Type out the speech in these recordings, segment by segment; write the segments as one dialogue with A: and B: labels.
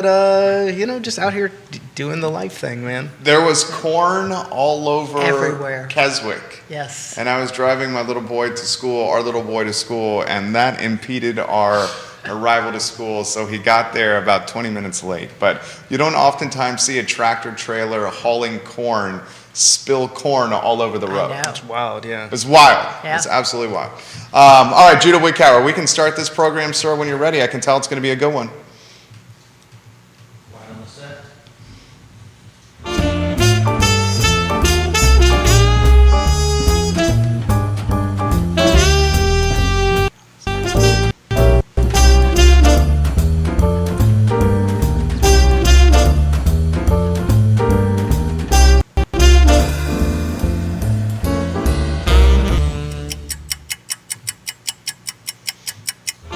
A: just out here doing the life thing, man.
B: There was corn all over
C: Everywhere.
B: Keswick.
C: Yes.
B: And I was driving my little boy to school, our little boy to school, and that impeded our arrival to school, so he got there about 20 minutes late. But you don't oftentimes see a tractor trailer hauling corn spill corn all over the road.
C: I know.
A: It's wild, yeah.
B: It's wild.
C: Yeah.
B: It's absolutely wild. All right, Judah Wickower, we can start this program, sir, when you're ready. I can tell it's going to be a good one.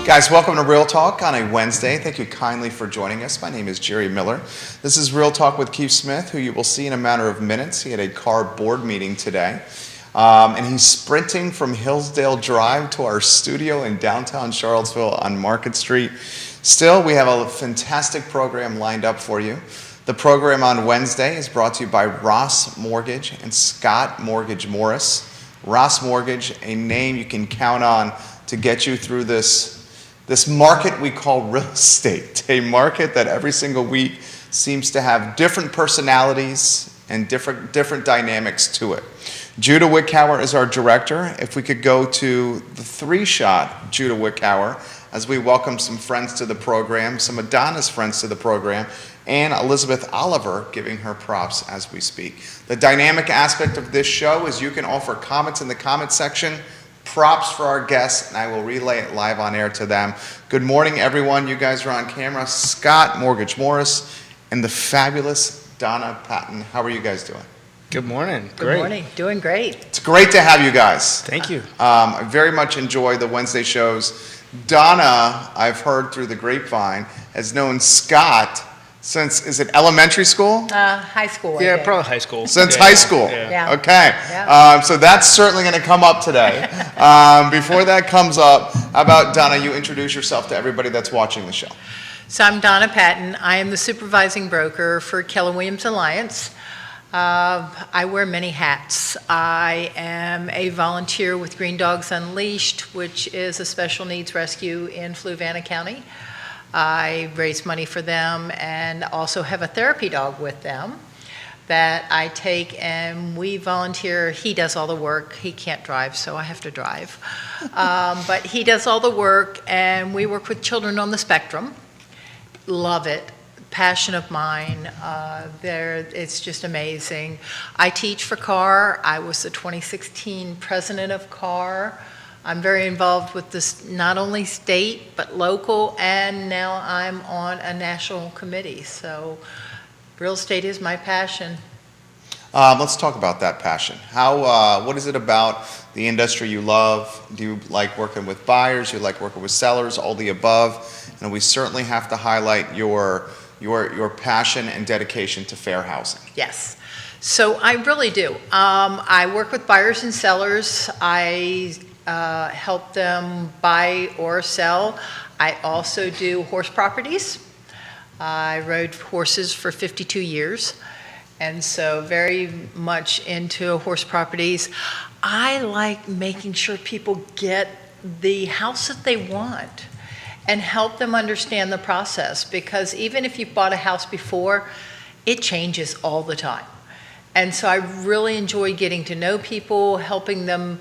B: Guys, welcome to Real Talk on a Wednesday. Thank you kindly for joining us. My name is Jerry Miller. This is Real Talk with Keith Smith, who you will see in a matter of minutes. He had a car board meeting today, and he's sprinting from Hillsdale Drive to our studio in downtown Charlottesville on Market Street. Still, we have a fantastic program lined up for you. The program on Wednesday is brought to you by Ross Mortgage and Scott Mortgage Morris. Ross Mortgage, a name you can count on to get you through this market we call real estate, a market that every single week seems to have different personalities and different dynamics to it. Judah Wickower is our director. If we could go to the three-shot Judah Wickower as we welcome some friends to the program, some Adonis friends to the program, and Elizabeth Oliver giving her props as we speak. The dynamic aspect of this show is you can offer comments in the comment section, props for our guests, and I will relay it live on air to them. Good morning, everyone. You guys are on camera. Scott Mortgage Morris and the fabulous Donna Patton. How are you guys doing?
A: Good morning.
C: Good
A: Great.
C: morning. Doing great.
B: It's great to have you guys.
A: Thank you.
B: I very much enjoy the Wednesday shows. Donna, I've heard through the grapevine, has known Scott since, is it elementary school?
C: High school. I
A: Yeah,
C: think.
A: probably high school.
B: Since
A: Yeah,
B: high school.
A: Yeah.
C: Yeah.
B: Okay.
C: Yeah.
B: So that's certainly going to come up today. Before that comes up, how about Donna, you introduce yourself to everybody that's watching the show.
C: So I'm Donna Patton. I am the supervising broker for Keller Williams Alliance. I wear many hats. I am a volunteer with Green Dogs Unleashed, which is a special needs rescue in Fluvanna County. I raise money for them and also have a therapy dog with them that I take, and we volunteer. He does all the work. He can't drive, so I have to drive. But he does all the work, and we work with children on the spectrum. Love it. Passion of mine. It's just amazing. I teach for CAR. I was the 2016 president of CAR. I'm very involved with this, not only state, but local, and now I'm on a national committee. So real estate is my passion.
B: Let's talk about that passion. What is it about the industry you love? Do you like working with buyers? Do you like working with sellers? All the above. And we certainly have to highlight your passion and dedication to fair housing.
C: Yes. So I really do. I work with buyers and sellers. I help them buy or sell. I also do horse properties. I rode horses for 52 years, and so very much into horse properties. I like making sure people get the house that they want and help them understand the process, because even if you've bought a house before, it changes all the time. And so I really enjoy getting to know people, helping them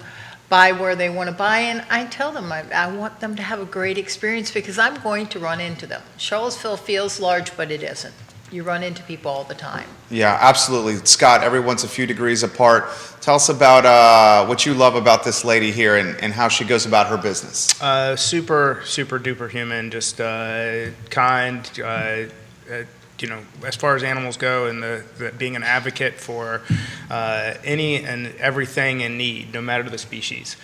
C: buy where they want to buy, and I tell them I want them to have a great experience, because I'm going to run into them. Charlottesville feels large, but it isn't. You run into people all the time.
B: Yeah, absolutely. Scott, everyone's a few degrees apart. Tell us about what you love about this lady here and how she goes about her business.
A: Super duper human, just kind, as far as animals go, and the being an advocate for any and everything in need, no matter the species.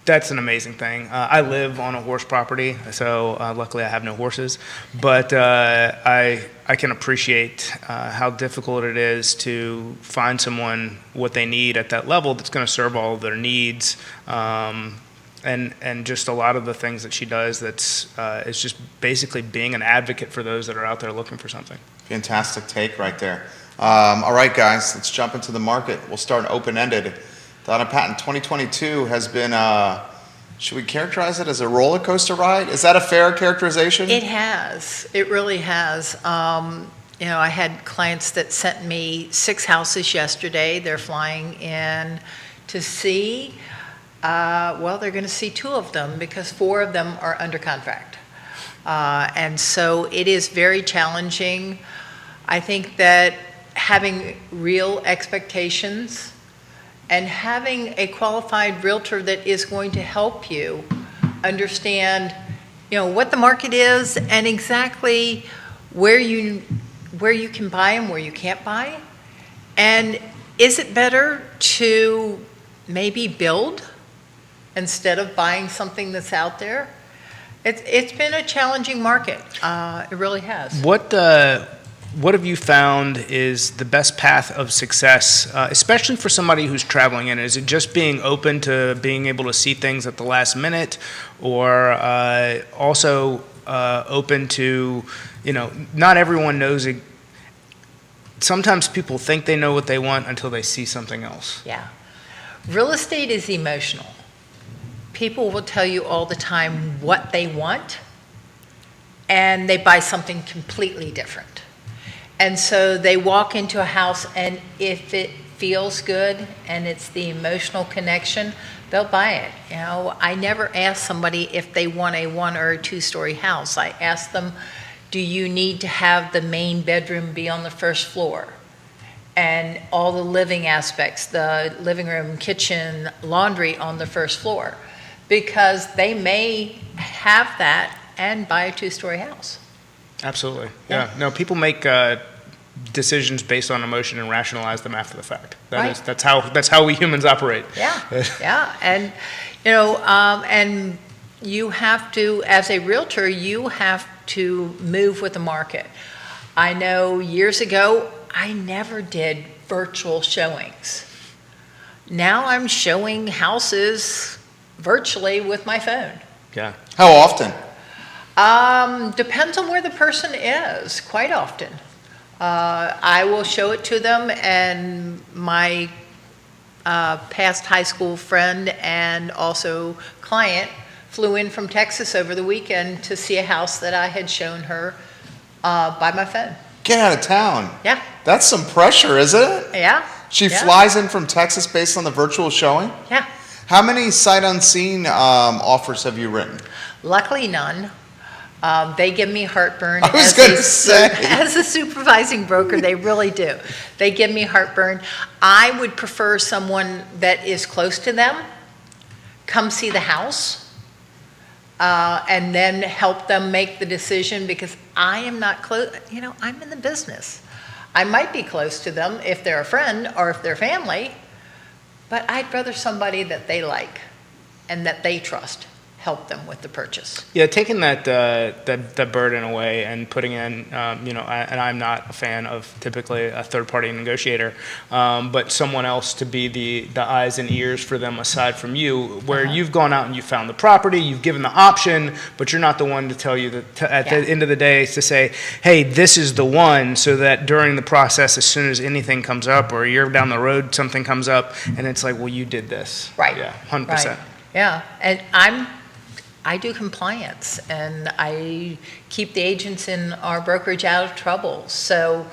A: That's an amazing thing. I live on a horse property, so luckily I have no horses, but I can appreciate how difficult it is to find someone what they need at that level that's going to serve all of their needs and just a lot of the things that she does. It's just basically being an advocate for those that are out there looking for something.
B: Fantastic take right there. All right, guys, let's jump into the market. We'll start open-ended. Donna Patton, 2022 has been, should we characterize it as a roller coaster ride? Is that a fair characterization?
C: It has. It really has. I had clients that sent me 6 houses yesterday. They're flying in to see. They're going to see 2 of them because 4 of them are under contract. And so it is very challenging. I think that having real expectations and having a qualified realtor that is going to help you understand, what the market is and exactly where you can buy and where you can't buy. And is it better to maybe build instead of buying something that's out there? It's been a challenging market. It really has.
A: What have you found is the best path of success, especially for somebody who's traveling in? Is it just being open to being able to see things at the last minute, or also open to, not everyone knows it. Sometimes people think they know what they want until they see something else.
C: Yeah. Real estate is emotional. People will tell you all the time what they want, and they buy something completely different. And so they walk into a house, and if it feels good and it's the emotional connection, they'll buy it. I never ask somebody if they want a 1 or a 2-story house. I ask them, do you need to have the main bedroom be on the first floor? And all the living aspects, the living room, kitchen, laundry on the first floor. Because they may have that and buy a 2-story house.
A: Absolutely. Yeah. No, people make decisions based on emotion and rationalize them after the fact. That's how we humans operate.
C: Yeah. Yeah. And and you have to, as a realtor, you have to move with the market. I know years ago I never did virtual showings. Now I'm showing houses virtually with my phone.
A: Yeah.
B: How often?
C: Depends on where the person is, quite often. I will show it to them, and my past high school friend and also client flew in from Texas over the weekend to see a house that I had shown her by my phone.
B: Get out of town.
C: Yeah.
B: That's some pressure, isn't it?
C: Yeah.
B: She
C: Yeah.
B: flies in from Texas based on the virtual showing?
C: Yeah.
B: How many sight unseen offers have you written?
C: Luckily, none. They give me heartburn.
B: I was going to say.
C: As a supervising broker, they really do. They give me heartburn. I would prefer someone that is close to them, come see the house, and then help them make the decision, because I am not close. I'm in the business. I might be close to them if they're a friend or if they're family, but I'd rather somebody that they like and that they trust help them with the purchase.
A: Yeah, taking that burden away and putting in, and I'm not a fan of typically a third-party negotiator, but someone else to be the eyes and ears for them aside from you, where you've gone out and you've found the property, you've given the option, but you're not the one to tell you that at the end of the day to say, hey, this is the one, so that during the process, as soon as anything comes up or you're down the road, something comes up, and it's like, well, you did this.
C: Right.
A: Yeah, 100%.
C: Right. Yeah, and I do compliance, and I keep the agents in our brokerage out of trouble. So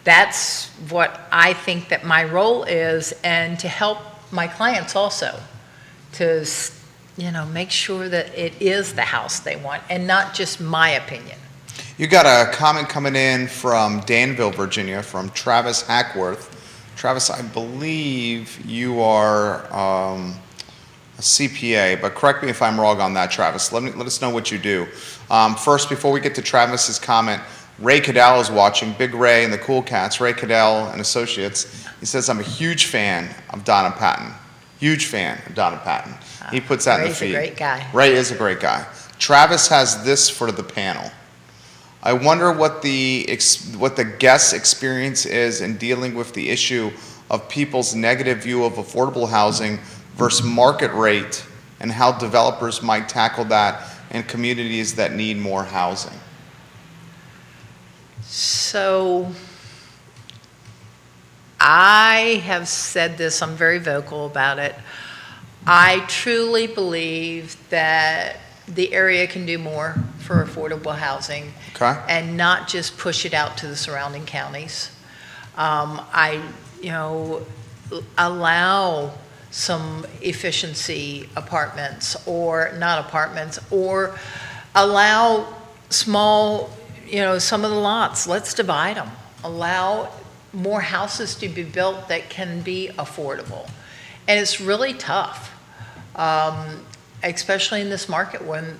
C: that's what I think that my role is, and to help my clients also to, make sure that it is the house they want and not just my opinion.
B: You got a comment coming in from Danville, Virginia, from Travis Hackworth. Travis, I believe you are a CPA, but correct me if I'm wrong on that, Travis. Let us know what you do. First, before we get to Travis's comment, Ray Cadell is watching, Big Ray and the Cool Cats, Ray Cadell and Associates. He says, I'm a huge fan of Donna Patton. Huge fan of Donna Patton. He puts that in the feed.
C: Ray's a great guy.
B: Ray is a great guy. Travis has this for the panel. I wonder what the guest experience is in dealing with the issue of people's negative view of affordable housing versus market rate and how developers might tackle that in communities that need more housing?
C: So I have said this, I'm very vocal about it. I truly believe that the area can do more for affordable housing.
B: Okay.
C: And not just push it out to the surrounding counties. Allow some efficiency apartments, or not apartments, or allow small, some of the lots, let's divide them. Allow more houses to be built that can be affordable. And it's really tough, especially in this market when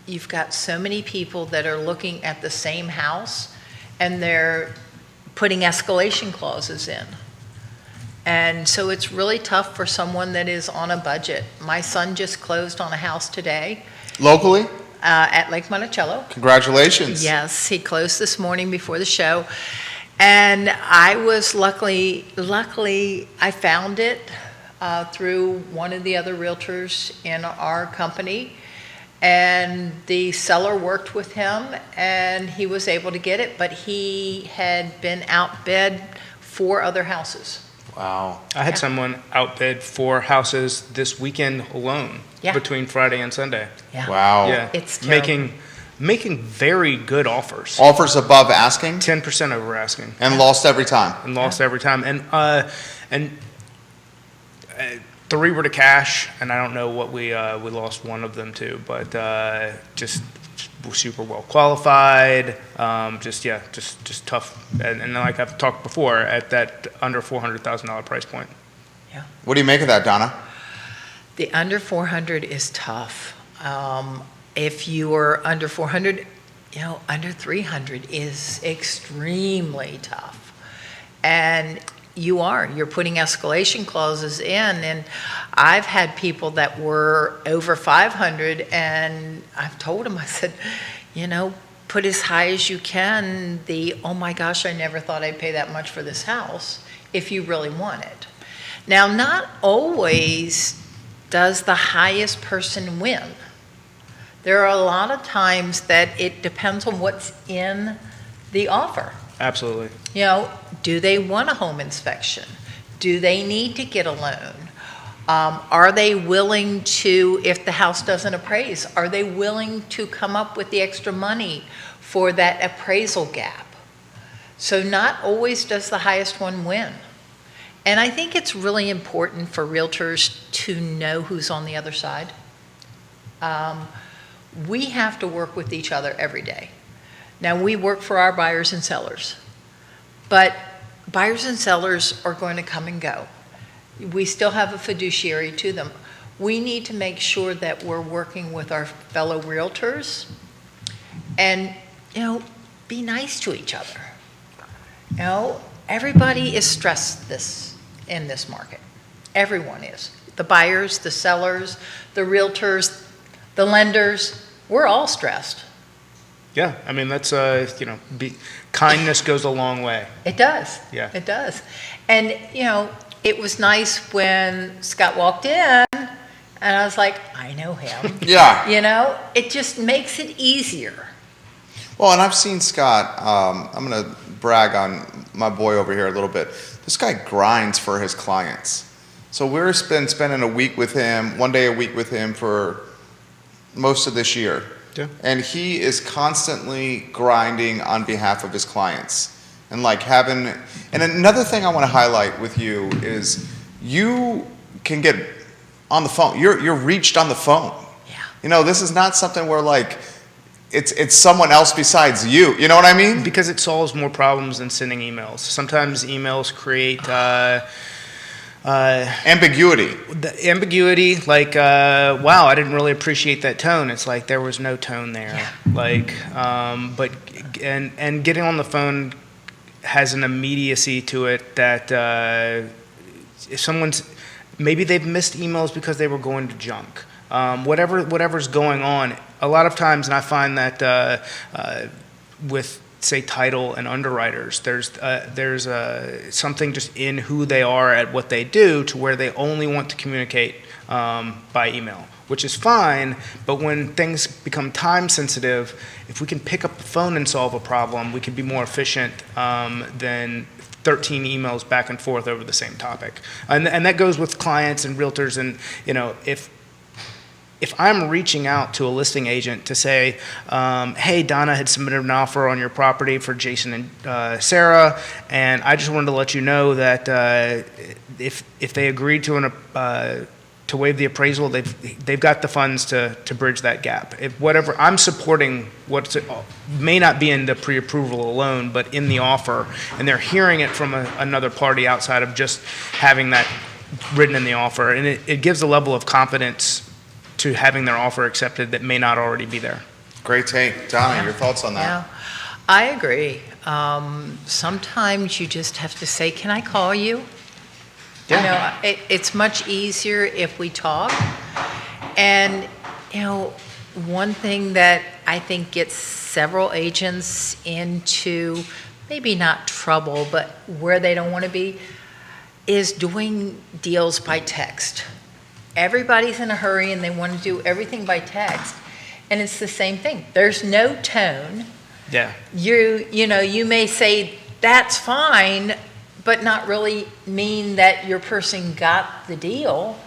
C: you've got so many people that are looking at the same house and they're putting escalation clauses in. And so it's really tough for someone that is on a budget. My son just closed on a house today.
B: Locally?
C: At Lake Monticello.
B: Congratulations.
C: Yes, he closed this morning before the show. And I was luckily I found it through one of the other realtors in our company. And the seller worked with him and he was able to get it, but he had been outbid 4 other houses.
B: Wow.
A: I had someone outbid 4 houses this weekend alone,
C: Yeah.
A: between Friday and Sunday.
C: Yeah.
B: Wow.
A: Yeah,
C: It's terrible.
A: making very good offers.
B: Offers above asking
A: 10% over asking,
B: and lost every time.
A: and lost every time. And 3 were to cash, and I don't know what we lost one of them to, but just super well qualified. Just tough. And like I've talked before, at that under $400,000 price point.
B: What do you make of that, Donna?
C: The under 400 is tough. If you are under 400, under 300 is extremely tough. And you're putting escalation clauses in, and I've had people that were over 500, and I've told them, I said, put as high as you can oh my gosh, I never thought I'd pay that much for this house, if you really want it. Now, not always does the highest person win. There are a lot of times that it depends on what's in the offer.
A: Absolutely.
C: Do they want a home inspection? Do they need to get a loan? Are they willing to, if the house doesn't appraise, are they willing to come up with the extra money for that appraisal gap? So not always does the highest one win. And I think it's really important for realtors to know who's on the other side. We have to work with each other every day. Now, we work for our buyers and sellers, but buyers and sellers are going to come and go. We still have a fiduciary to them. We need to make sure that we're working with our fellow realtors and, be nice to each other. Everybody is stressed in this market. Everyone is. The buyers, the sellers, the realtors, the lenders, we're all stressed.
A: Yeah, I mean, that's, kindness goes a long way.
C: It does.
A: Yeah.
C: It does. And, it was nice when Scott walked in and I was like, I know him.
B: Yeah.
C: It just makes it easier.
B: Well, and I've seen Scott, I'm going to brag on my boy over here a little bit. This guy grinds for his clients. So we've been spending a week with him, 1 day a week with him for most of this year.
A: Yeah.
B: And he is constantly grinding on behalf of his clients. And and another thing I want to highlight with you is you can get on the phone. You're reached on the phone.
C: Yeah.
B: This is not something where it's someone else besides you. You know what I mean?
A: Because it solves more problems than sending emails. Sometimes emails create
B: ambiguity.
A: The ambiguity, wow, I didn't really appreciate that tone. It's like there was no tone there.
C: Yeah.
A: But getting on the phone has an immediacy to it that if maybe they've missed emails because they were going to junk. Whatever's going on, a lot of times, and I find that with say title and underwriters. There's something just in who they are at what they do to where they only want to communicate by email, which is fine. But when things become time sensitive, if we can pick up the phone and solve a problem, we can be more efficient than 13 emails back and forth over the same topic. And that goes with clients and realtors. And if I'm reaching out to a listing agent to say, hey, Donna had submitted an offer on your property for Jason and Sarah, and I just wanted to let you know that if they agreed to waive the appraisal, they've got the funds to bridge that gap. If whatever, I'm supporting what may not be in the pre-approval alone, but in the offer, and they're hearing it from another party outside of just having that written in the offer, and it gives a level of confidence to having their offer accepted that may not already be there.
B: Great take. Donna, your thoughts on that?
C: Yeah, I agree. Sometimes you just have to say, can I call you?
B: Yeah.
C: It's much easier if we talk. And, one thing that I think gets several agents into maybe not trouble, but where they don't want to be, is doing deals by text. Everybody's in a hurry and they want to do everything by text. And it's the same thing. There's no tone.
A: Yeah.
C: You may say, that's fine, but not really mean that your person got the deal.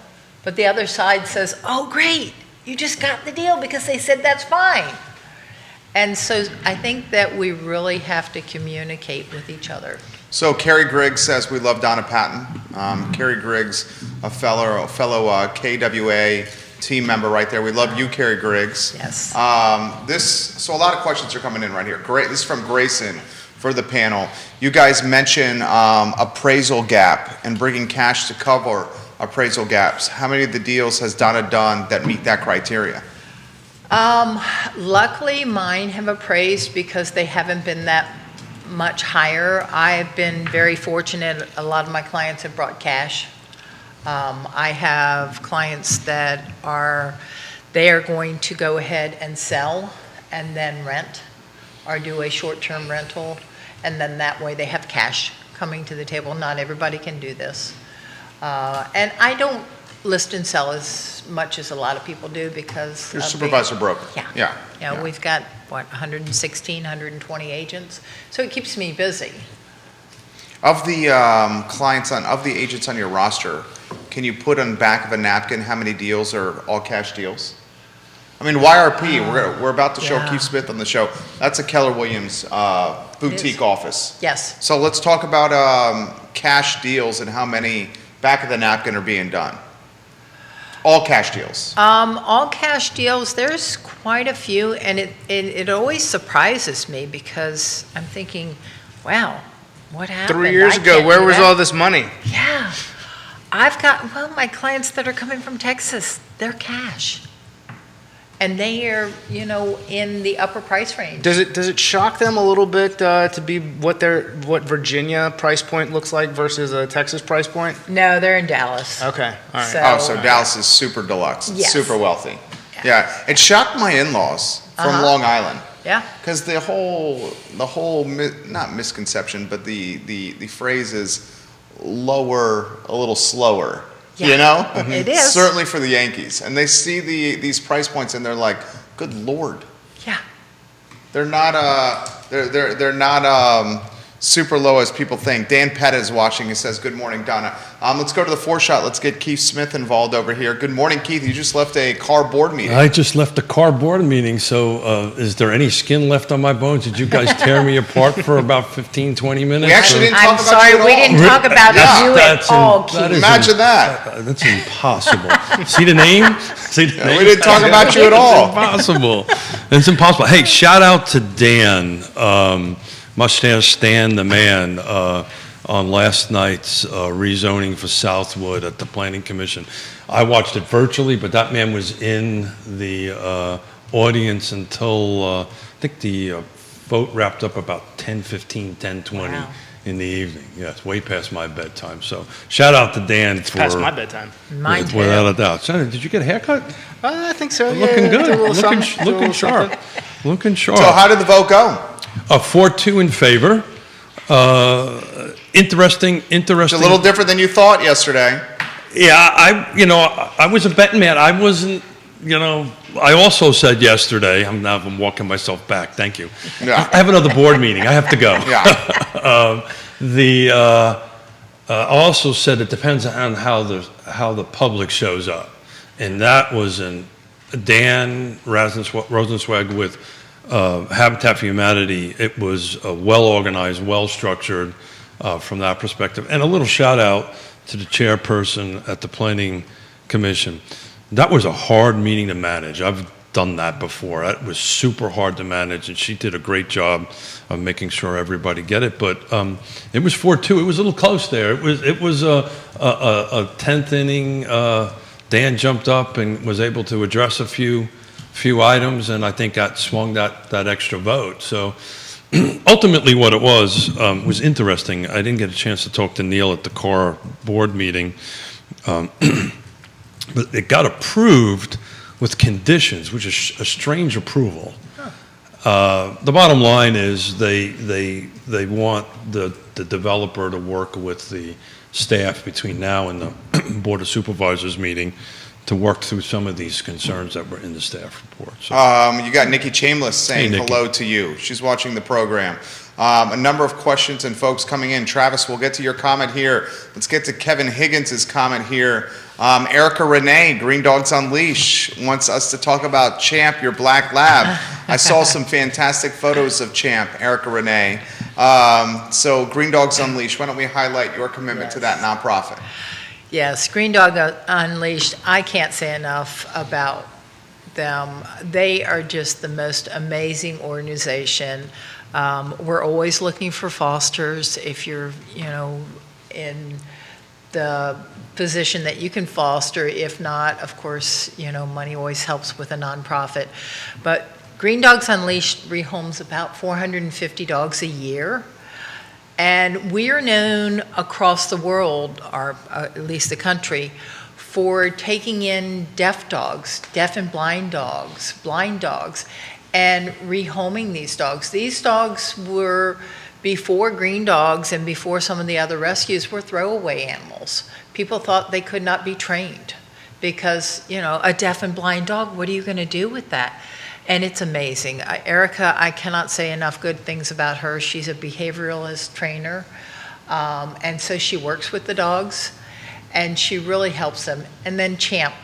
C: But the other side says, oh, great, you just got the deal because they said that's fine. And so I think that we really have to communicate with each other.
B: So Carrie Griggs says we love Donna Patton. Carrie Griggs, a fellow KWA team member right there. We love you, Carrie Griggs.
C: Yes.
B: So a lot of questions are coming in right here. Great. This is from Grayson for the panel. You guys mentioned appraisal gap and bringing cash to cover appraisal gaps. How many of the deals has Donna done that meet that criteria?
C: Luckily, mine have appraised because they haven't been that much higher. I've been very fortunate. A lot of my clients have brought cash. I have clients that they are going to go ahead and sell and then rent or do a short-term rental, and then that way they have cash coming to the table. Not everybody can do this. And I don't list and sell as much as a lot of people do because
B: You're a supervisor broker.
C: Yeah.
B: Yeah.
C: We've got, 116, 120 agents, so it keeps me busy.
B: Of the of the agents on your roster, can you put on the back of a napkin how many deals are all cash deals? I mean, YRP, we're about to show
C: Yeah.
B: Keith Smith on the show. That's a Keller Williams boutique office.
C: Yes.
B: So let's talk about cash deals and how many back of the napkin are being done. All cash deals.
C: All cash deals, there's quite a few, and it always surprises me because I'm thinking, wow, what happened?
A: 3 years
C: I
A: ago,
C: can't
A: where
C: do
A: was
C: that.
A: all this money?
C: Yeah. I've got, my clients that are coming from Texas, they're cash. And they are, in the upper price range.
A: Does it shock them a little bit to be what Virginia price point looks like versus a Texas price point?
C: No, they're in Dallas.
A: Okay, all right.
C: So-
B: So Dallas is super deluxe,
C: Yes.
B: super wealthy. Yeah, it shocked my in-laws from Long Island.
C: Yeah.
B: Because the whole not misconception, but the phrase is lower, a little slower.
C: Yeah.
B: You know?
C: It is.
B: Certainly for the Yankees. And they see these price points and they're like, good Lord.
C: Yeah.
B: They're not they're not super low as people think. Dan Petta is watching. He says, good morning, Donna. Let's go to the 4-shot. Let's get Keith Smith involved over here. Good morning, Keith. You just left a car board meeting.
D: I just left the car board meeting, so is there any skin left on my bones? Did you guys tear me apart for about 15, 20 minutes?
B: We actually didn't
C: I'm
B: talk about
C: sorry,
B: you at
C: we
B: all.
C: didn't talk about you at all, Keith.
B: Imagine that.
D: That's impossible. See the name? See the name?
B: We didn't talk about you at all.
D: It's impossible. It's impossible. Hey, shout out to Dan, Mustache Stan the man, on last night's rezoning for Southwood at the Planning Commission. I watched it virtually, but that man was in the audience until I think the vote wrapped up about 10:15, 10:20
C: Wow.
D: in the evening. Yes, way past my bedtime. So shout out to Dan for
A: Past my bedtime.
C: Mine too.
D: without a doubt. Shannon, did you get a haircut?
A: I think so.
D: Looking
A: yeah,
D: good.
A: do a little
D: Looking
A: something, do a
D: looking
A: little
D: sharp.
A: something.
D: Looking sharp.
B: So how did the vote go?
D: 4-2 in favor. Interesting.
B: It's a little different than you thought yesterday.
D: Yeah, I was a betting man. I wasn't, I also said yesterday, I'm walking myself back, thank you.
B: Yeah.
D: I have another board meeting, I have to go.
B: Yeah.
D: I also said it depends on how the public shows up. And that was Dan Rosenzweig with Habitat for Humanity. It was well-organized, well-structured from that perspective. And a little shout-out to the chairperson at the Planning Commission. That was a hard meeting to manage. I've done that before. It was super hard to manage, and she did a great job of making sure everybody get it. But it was 4-2. It was a little close there. It was a 10th inning. Dan jumped up and was able to address a few items, and I think that swung that extra vote. So ultimately what it was interesting. I didn't get a chance to talk to Neil at the car board meeting, but it got approved with conditions, which is a strange approval. The bottom line is they want the developer to work with the staff between now and the Board of Supervisors meeting to work through some of these concerns that were in the staff report. So,
B: You got Nikki Chambliss saying
D: Nikki.
B: hello to you. She's watching the program. A number of questions and folks coming in. Travis, we'll get to your comment here. Let's get to Kevin Higgins' comment here. Erica Renee, Green Dogs Unleash, wants us to talk about Champ, your black lab. I saw some fantastic photos of Champ, Erica Renee. So Green Dogs Unleashed, why don't we highlight your commitment to that nonprofit?
C: Yes, Green Dog Unleashed, I can't say enough about them. They are just the most amazing organization. We're always looking for fosters. If you're, in the position that you can foster, if not, of course, money always helps with a nonprofit. But Green Dogs Unleashed rehomes about 450 dogs a year. And we are known across the world, or at least the country, for taking in deaf dogs, deaf and blind dogs, and rehoming these dogs. These dogs were, before Green Dogs and before some of the other rescues, were throwaway animals. People thought they could not be trained because, a deaf and blind dog, what are you going to do with that? And it's amazing. Erica, I cannot say enough good things about her. She's a behavioralist trainer, and so she works with the dogs, and she really helps them. And then Champ.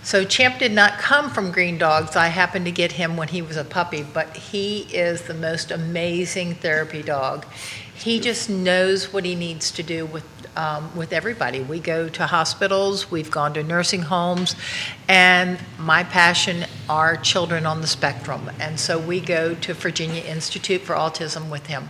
C: So Champ did not come from Green Dogs. I happened to get him when he was a puppy, but he is the most amazing therapy dog. He just knows what he needs to do with everybody. We go to hospitals, we've gone to nursing homes, and my passion are children on the spectrum. And so we go to Virginia Institute for Autism with him.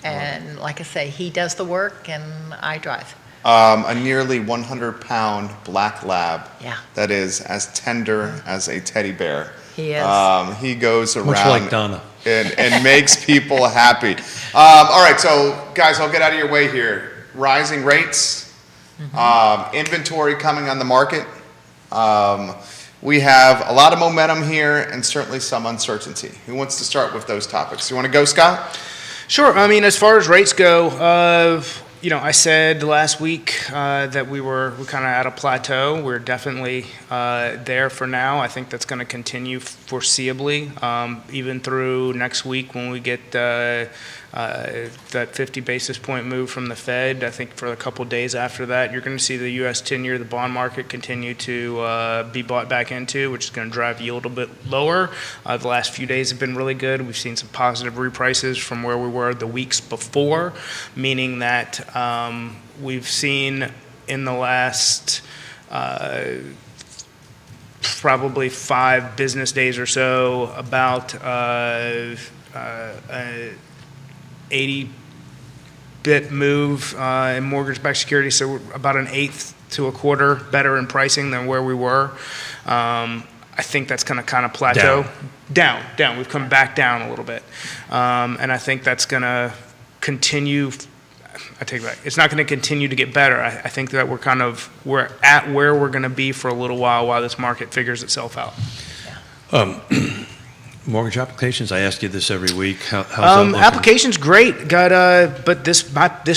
C: And like I say, he does the work and I drive.
B: A nearly 100-pound black lab
C: Yeah.
B: that is as tender as a teddy bear.
C: He is.
B: He goes around
D: much like Donna.
B: and makes people happy. All right, so guys, I'll get out of your way here. Rising rates, inventory coming on the market. We have a lot of momentum here and certainly some uncertainty. Who wants to start with those topics? You want to go, Scott?
A: Sure. I mean, as far as rates go, I said last week that we're kind of at a plateau. We're definitely there for now. I think that's going to continue foreseeably, even through next week when we get that 50 basis point move from the Fed. I think for a couple days after that, you're going to see the U.S. 10-year, the bond market, continue to be bought back into, which is going to drive yield a bit lower. The last few days have been really good. We've seen some positive reprices from where we were the weeks before, meaning that we've seen in the last probably 5 business days or so about 80 bit move in mortgage-backed securities, so we're about an eighth to a quarter better in pricing than where we were. I think that's going to kind of plateau. Down. We've come back down a little bit, and I think that's going to continue. I take it back. It's not going to continue to get better. I think that we're at where we're going to be for a little while this market figures itself out.
D: mortgage applications? I ask you this every week. How's that looking?
A: Application's great. But this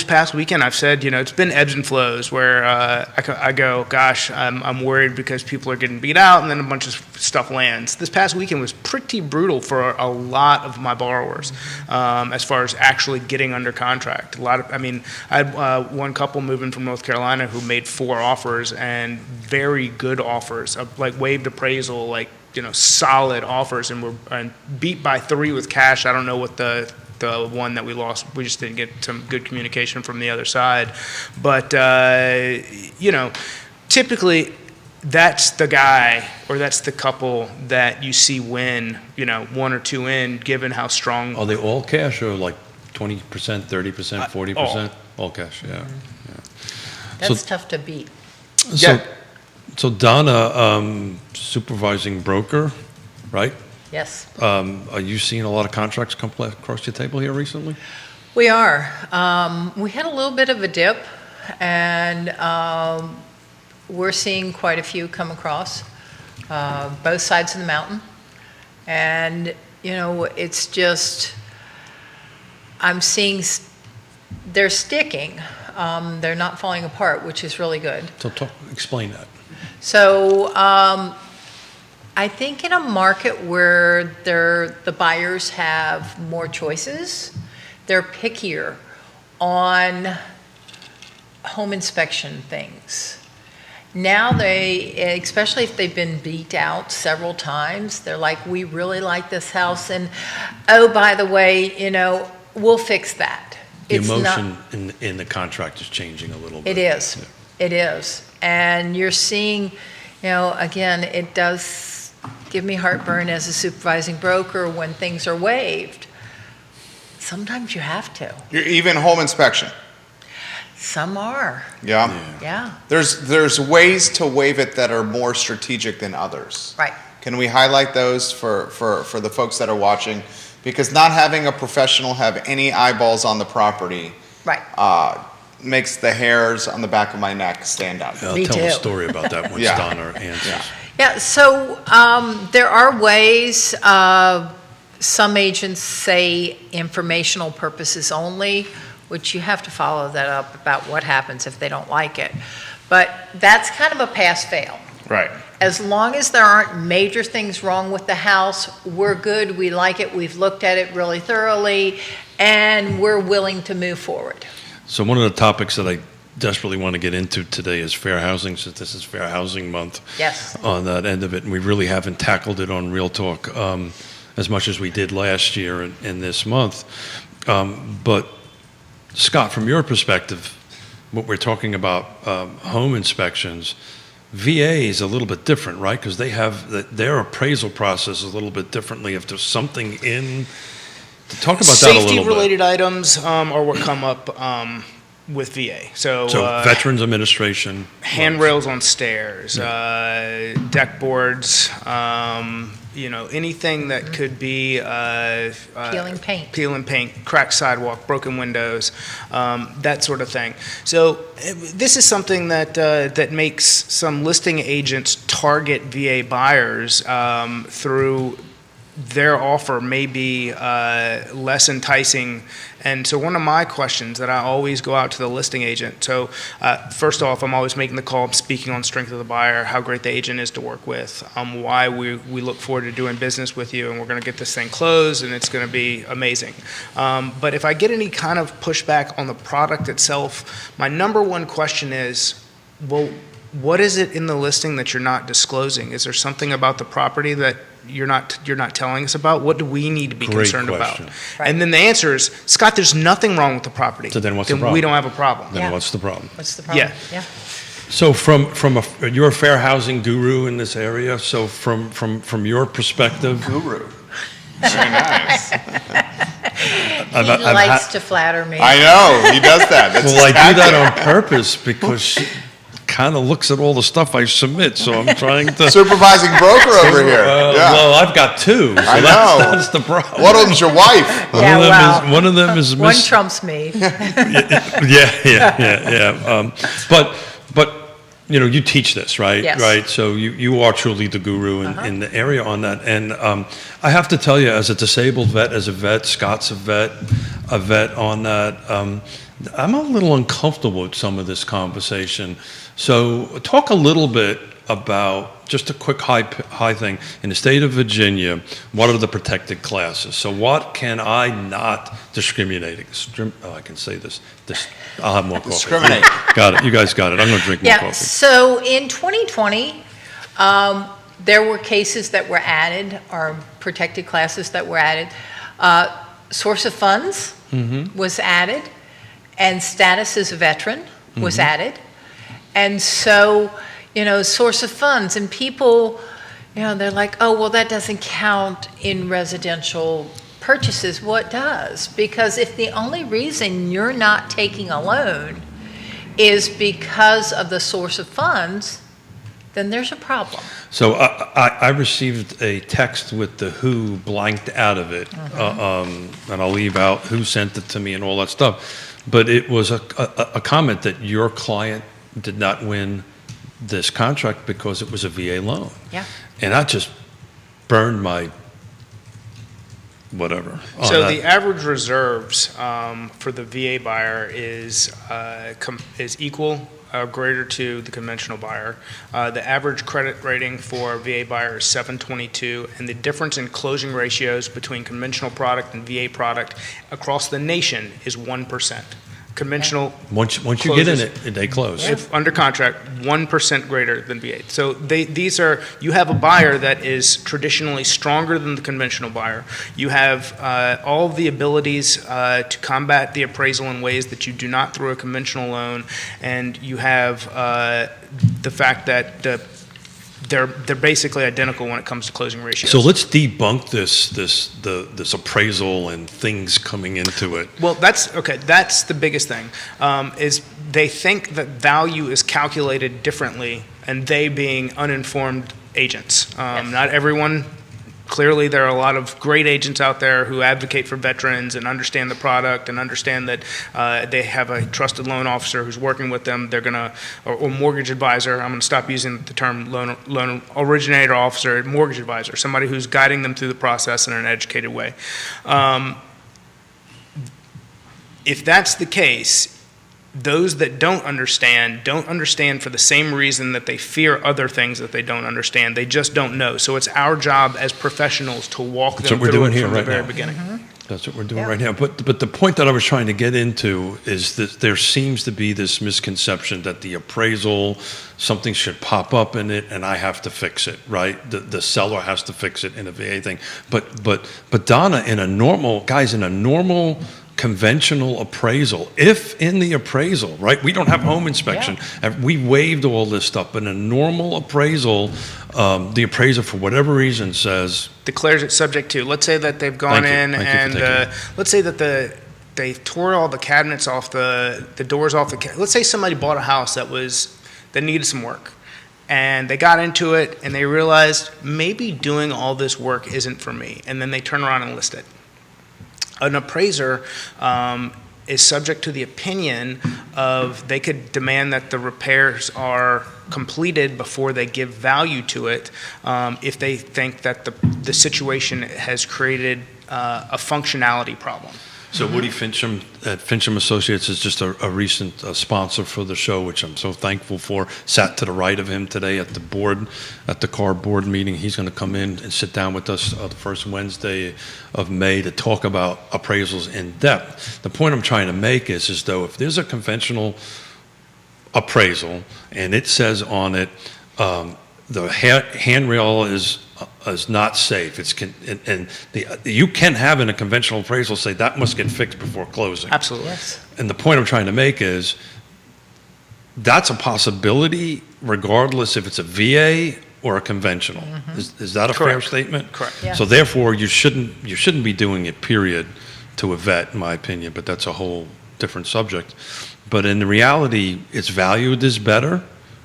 A: past weekend, I've said, it's been ebbs and flows where I go, gosh, I'm worried because people are getting beat out, and then a bunch of stuff lands. This past weekend was pretty brutal for a lot of my borrowers, as far as actually getting under contract. I had one couple moving from North Carolina who made 4 offers, and very good offers, like waived appraisal, solid offers, and were beat by 3 with cash. I don't know what the one that we lost, we just didn't get some good communication from the other side. But, typically that's the guy or that's the couple that you see win, 1 or 2 in, given how strong.
D: Are they all cash or like 20%, 30%, 40%? All cash, yeah.
C: That's tough to beat.
D: So Donna, supervising broker, right?
C: Yes.
D: Are you seeing a lot of contracts come across your table here recently?
C: We are. We had a little bit of a dip, and we're seeing quite a few come across both sides of the mountain. And, it's just, I'm seeing they're sticking. They're not falling apart, which is really good.
D: So explain that.
C: So I think in a market where the buyers have more choices, they're pickier on home inspection things. Now especially if they've been beat out several times, they're like, we really like this house, and oh, by the way, we'll fix that.
D: The emotion in the contract is changing a little bit.
C: It is. Yeah. It is. And you're seeing, again, it does give me heartburn as a supervising broker when things are waived. Sometimes you have to.
B: Even home inspection.
C: Some are.
B: Yeah. There's ways to waive it that are more strategic than others.
C: Right.
B: Can we highlight those for the folks that are watching? Because not having a professional have any eyeballs on the property,
C: right,
B: makes the hairs on the back of my neck stand up.
D: I'll
C: Me
D: tell
C: too.
D: a story about that once Donna answers.
C: Yeah. So there are ways. Some agents say informational purposes only, which you have to follow that up about what happens if they don't like it. But that's kind of a pass-fail.
B: Right.
C: As long as there aren't major things wrong with the house, we're good, we like it, we've looked at it really thoroughly, and we're willing to move forward.
D: So one of the topics that I desperately want to get into today is fair housing, since this is Fair Housing Month.
C: Yes.
D: On that end of it, and we really haven't tackled it on Real Talk as much as we did last year and this month. But Scott, from your perspective, what we're talking about, home inspections, VA is a little bit different, right? Because they have their appraisal process a little bit differently. If there's something in, talk about that a little bit.
A: Safety-related items are what come up with VA. So
D: Veterans Administration,
A: handrails on stairs, deck boards, anything that could be peeling paint, cracked sidewalk, broken windows, that sort of thing. So this is something that makes some listing agents target VA buyers through their offer may be less enticing. And so one of my questions that I always go out to the listing agent. So first off, I'm always making the call, I'm speaking on strength of the buyer, how great the agent is to work with, why we look forward to doing business with you, and we're going to get this thing closed, and it's going to be amazing. But if I get any kind of pushback on the product itself, my number one question is, well, what is it in the listing that you're not disclosing? Is there something about the property that you're not telling us about? What do we need to be concerned about?
C: Right.
A: And then the answer is, Scott, there's nothing wrong with the property.
D: So then what's the problem?
A: We don't have a problem.
D: Then what's the problem?
C: What's the problem?
A: Yeah.
D: So you're a fair housing guru in this area. So from your perspective,
B: Guru. Very nice.
C: He likes to flatter me.
B: I know, he does that. That's
D: well,
B: his
D: I do
B: tactic.
D: that on purpose because she kind of looks at all the stuff I submit. So I'm trying to.
B: Supervising broker over here.
D: Well, I've got 2. So
B: I know.
D: That's the problem.
B: One of them's your wife.
D: One of them is
C: One
D: Miss.
C: trumps me.
D: Yeah. But you teach this, right?
C: Yes.
D: Right. So you are truly the guru in the area on that. And I have to tell you, as a disabled vet, Scott's a vet on that, I'm a little uncomfortable with some of this conversation. So talk a little bit about just a quick high thing. In the state of Virginia, what are the protected classes? So what can I not discriminate? I can say this. I'll have more coffee.
B: Discriminate.
D: Got it. You guys got it. I'm going to drink more
C: Yeah,
D: coffee.
C: so in 2020, there were cases that were added, or protected classes that were added. Source of funds was added, and status as a veteran was added. And so, source of funds, and people, they're like, oh, well, that doesn't count in residential purchases. What does? Because if the only reason you're not taking a loan is because of the source of funds, then there's a problem.
D: So I received a text with the who blanked out of it, and I'll leave out who sent it to me and all that stuff. But it was a comment that your client did not win this contract because it was a VA loan.
C: Yeah.
D: And that just burned my whatever.
A: So the average reserves for the VA buyer is equal or greater to the conventional buyer. The average credit rating for a VA buyer is 722, and the difference in closing ratios between conventional product and VA product across the nation is 1%. Conventional
D: once you get in
A: closes-
D: it, they close.
A: if under contract, 1% greater than VA. So you have a buyer that is traditionally stronger than the conventional buyer. You have all of the abilities to combat the appraisal in ways that you do not through a conventional loan, and you have the fact that they're basically identical when it comes to closing ratios.
D: So let's debunk this appraisal and things coming into it.
A: Well, that's the biggest thing, is they think that value is calculated differently, and they being uninformed agents. Not everyone, clearly there are a lot of great agents out there who advocate for veterans and understand the product and understand that they have a trusted loan officer who's working with them. They're gonna, or mortgage advisor, I'm gonna stop using the term loan originator officer, mortgage advisor, somebody who's guiding them through the process in an educated way. If that's the case, those that don't understand for the same reason that they fear other things that they don't understand. They just don't know. So it's our job as professionals to walk them
D: what we're
A: through
D: doing
A: it
D: here
A: from the
D: right
A: very
D: now.
A: beginning.
D: That's what we're doing right now. But the point that I was trying to get into is that there seems to be this misconception that the appraisal, something should pop up in it and I have to fix it, right? The seller has to fix it in a VA thing. But Donna, in a normal conventional appraisal, if in the appraisal, right, we don't have home inspection, and we waived all this stuff, but in a normal appraisal, the appraiser, for whatever reason, says,
A: Declares it subject to. Let's say that they've gone
D: Thank you.
A: in
D: Thank you for
A: and
D: taking
A: let's say that they tore all the cabinets off the doors off let's say somebody bought a house that needed some work. And they got into it and they realized maybe doing all this work isn't for me. And then they turn around and list it. An appraiser is subject to the opinion of, they could demand that the repairs are completed before they give value to it, if they think that the situation has created a functionality problem.
D: So Woody Fincham at Fincham Associates is just a recent sponsor for the show, which I'm so thankful for. Sat to the right of him today at the car board meeting. He's going to come in and sit down with us the first Wednesday of May to talk about appraisals in depth. The point I'm trying to make is though if there's a conventional appraisal and it says on it the handrail is not safe. You can have in a conventional appraisal say that must get fixed before closing.
A: Absolutely.
C: Yes.
D: And the point I'm trying to make is that's a possibility regardless if it's a VA or a conventional. Is that a fair
A: Correct.
D: statement?
A: Correct.
C: Yeah.
D: So therefore you shouldn't be doing it, period, to a vet, in my opinion, but that's a whole different subject. But in reality, it's valued as better,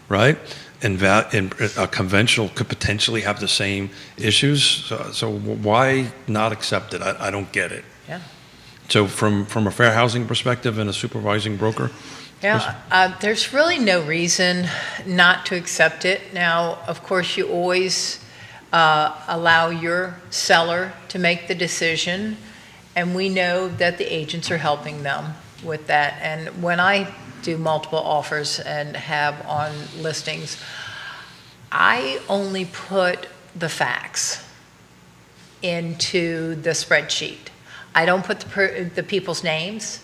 D: right? And a conventional could potentially have the same issues. So why not accept it? I don't get it.
C: Yeah.
D: So from a fair housing perspective and a supervising broker,
C: Yeah, there's really no reason not to accept it. Now, of course, you always allow your seller to make the decision, and we know that the agents are helping them with that. And when I do multiple offers and have on listings, I only put the facts into the spreadsheet. I don't put the people's names.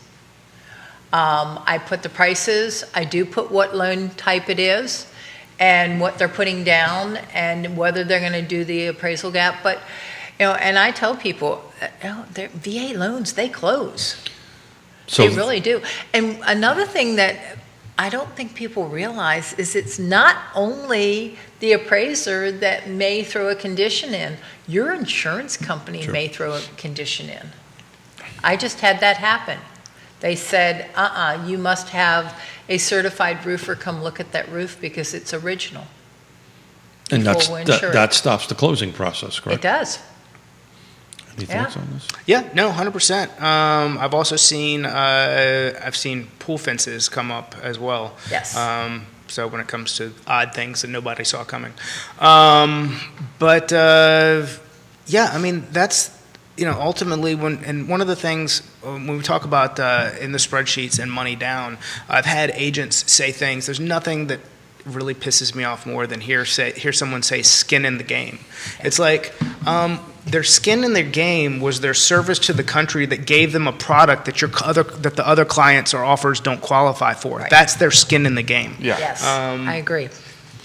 C: I put the prices. I do put what loan type it is and what they're putting down and whether they're going to do the appraisal gap. But, and I tell people, VA loans, they close.
D: So
C: They really do. And another thing that I don't think people realize is it's not only the appraiser that may throw a condition in. Your insurance company
D: Sure.
C: may throw a condition in. I just had that happen. They said, you must have a certified roofer come look at that roof because it's original.
D: And
C: before we're insured.
D: that stops the closing process,
C: It
D: correct?
C: does.
D: Any
C: Yeah.
D: thoughts on this?
A: Yeah, no, 100%. I've also seen pool fences come up as well.
C: Yes.
A: So when it comes to odd things that nobody saw coming, yeah, I mean that's ultimately one of the things when we talk about in the spreadsheets and money down, I've had agents say things. There's nothing that really pisses me off more than hear someone say skin in the game. It's like their skin in their game was their service to the country that gave them a product that that the other clients or offers don't qualify for.
C: Right.
A: That's their skin in the game.
B: Yeah.
C: Yes, I agree.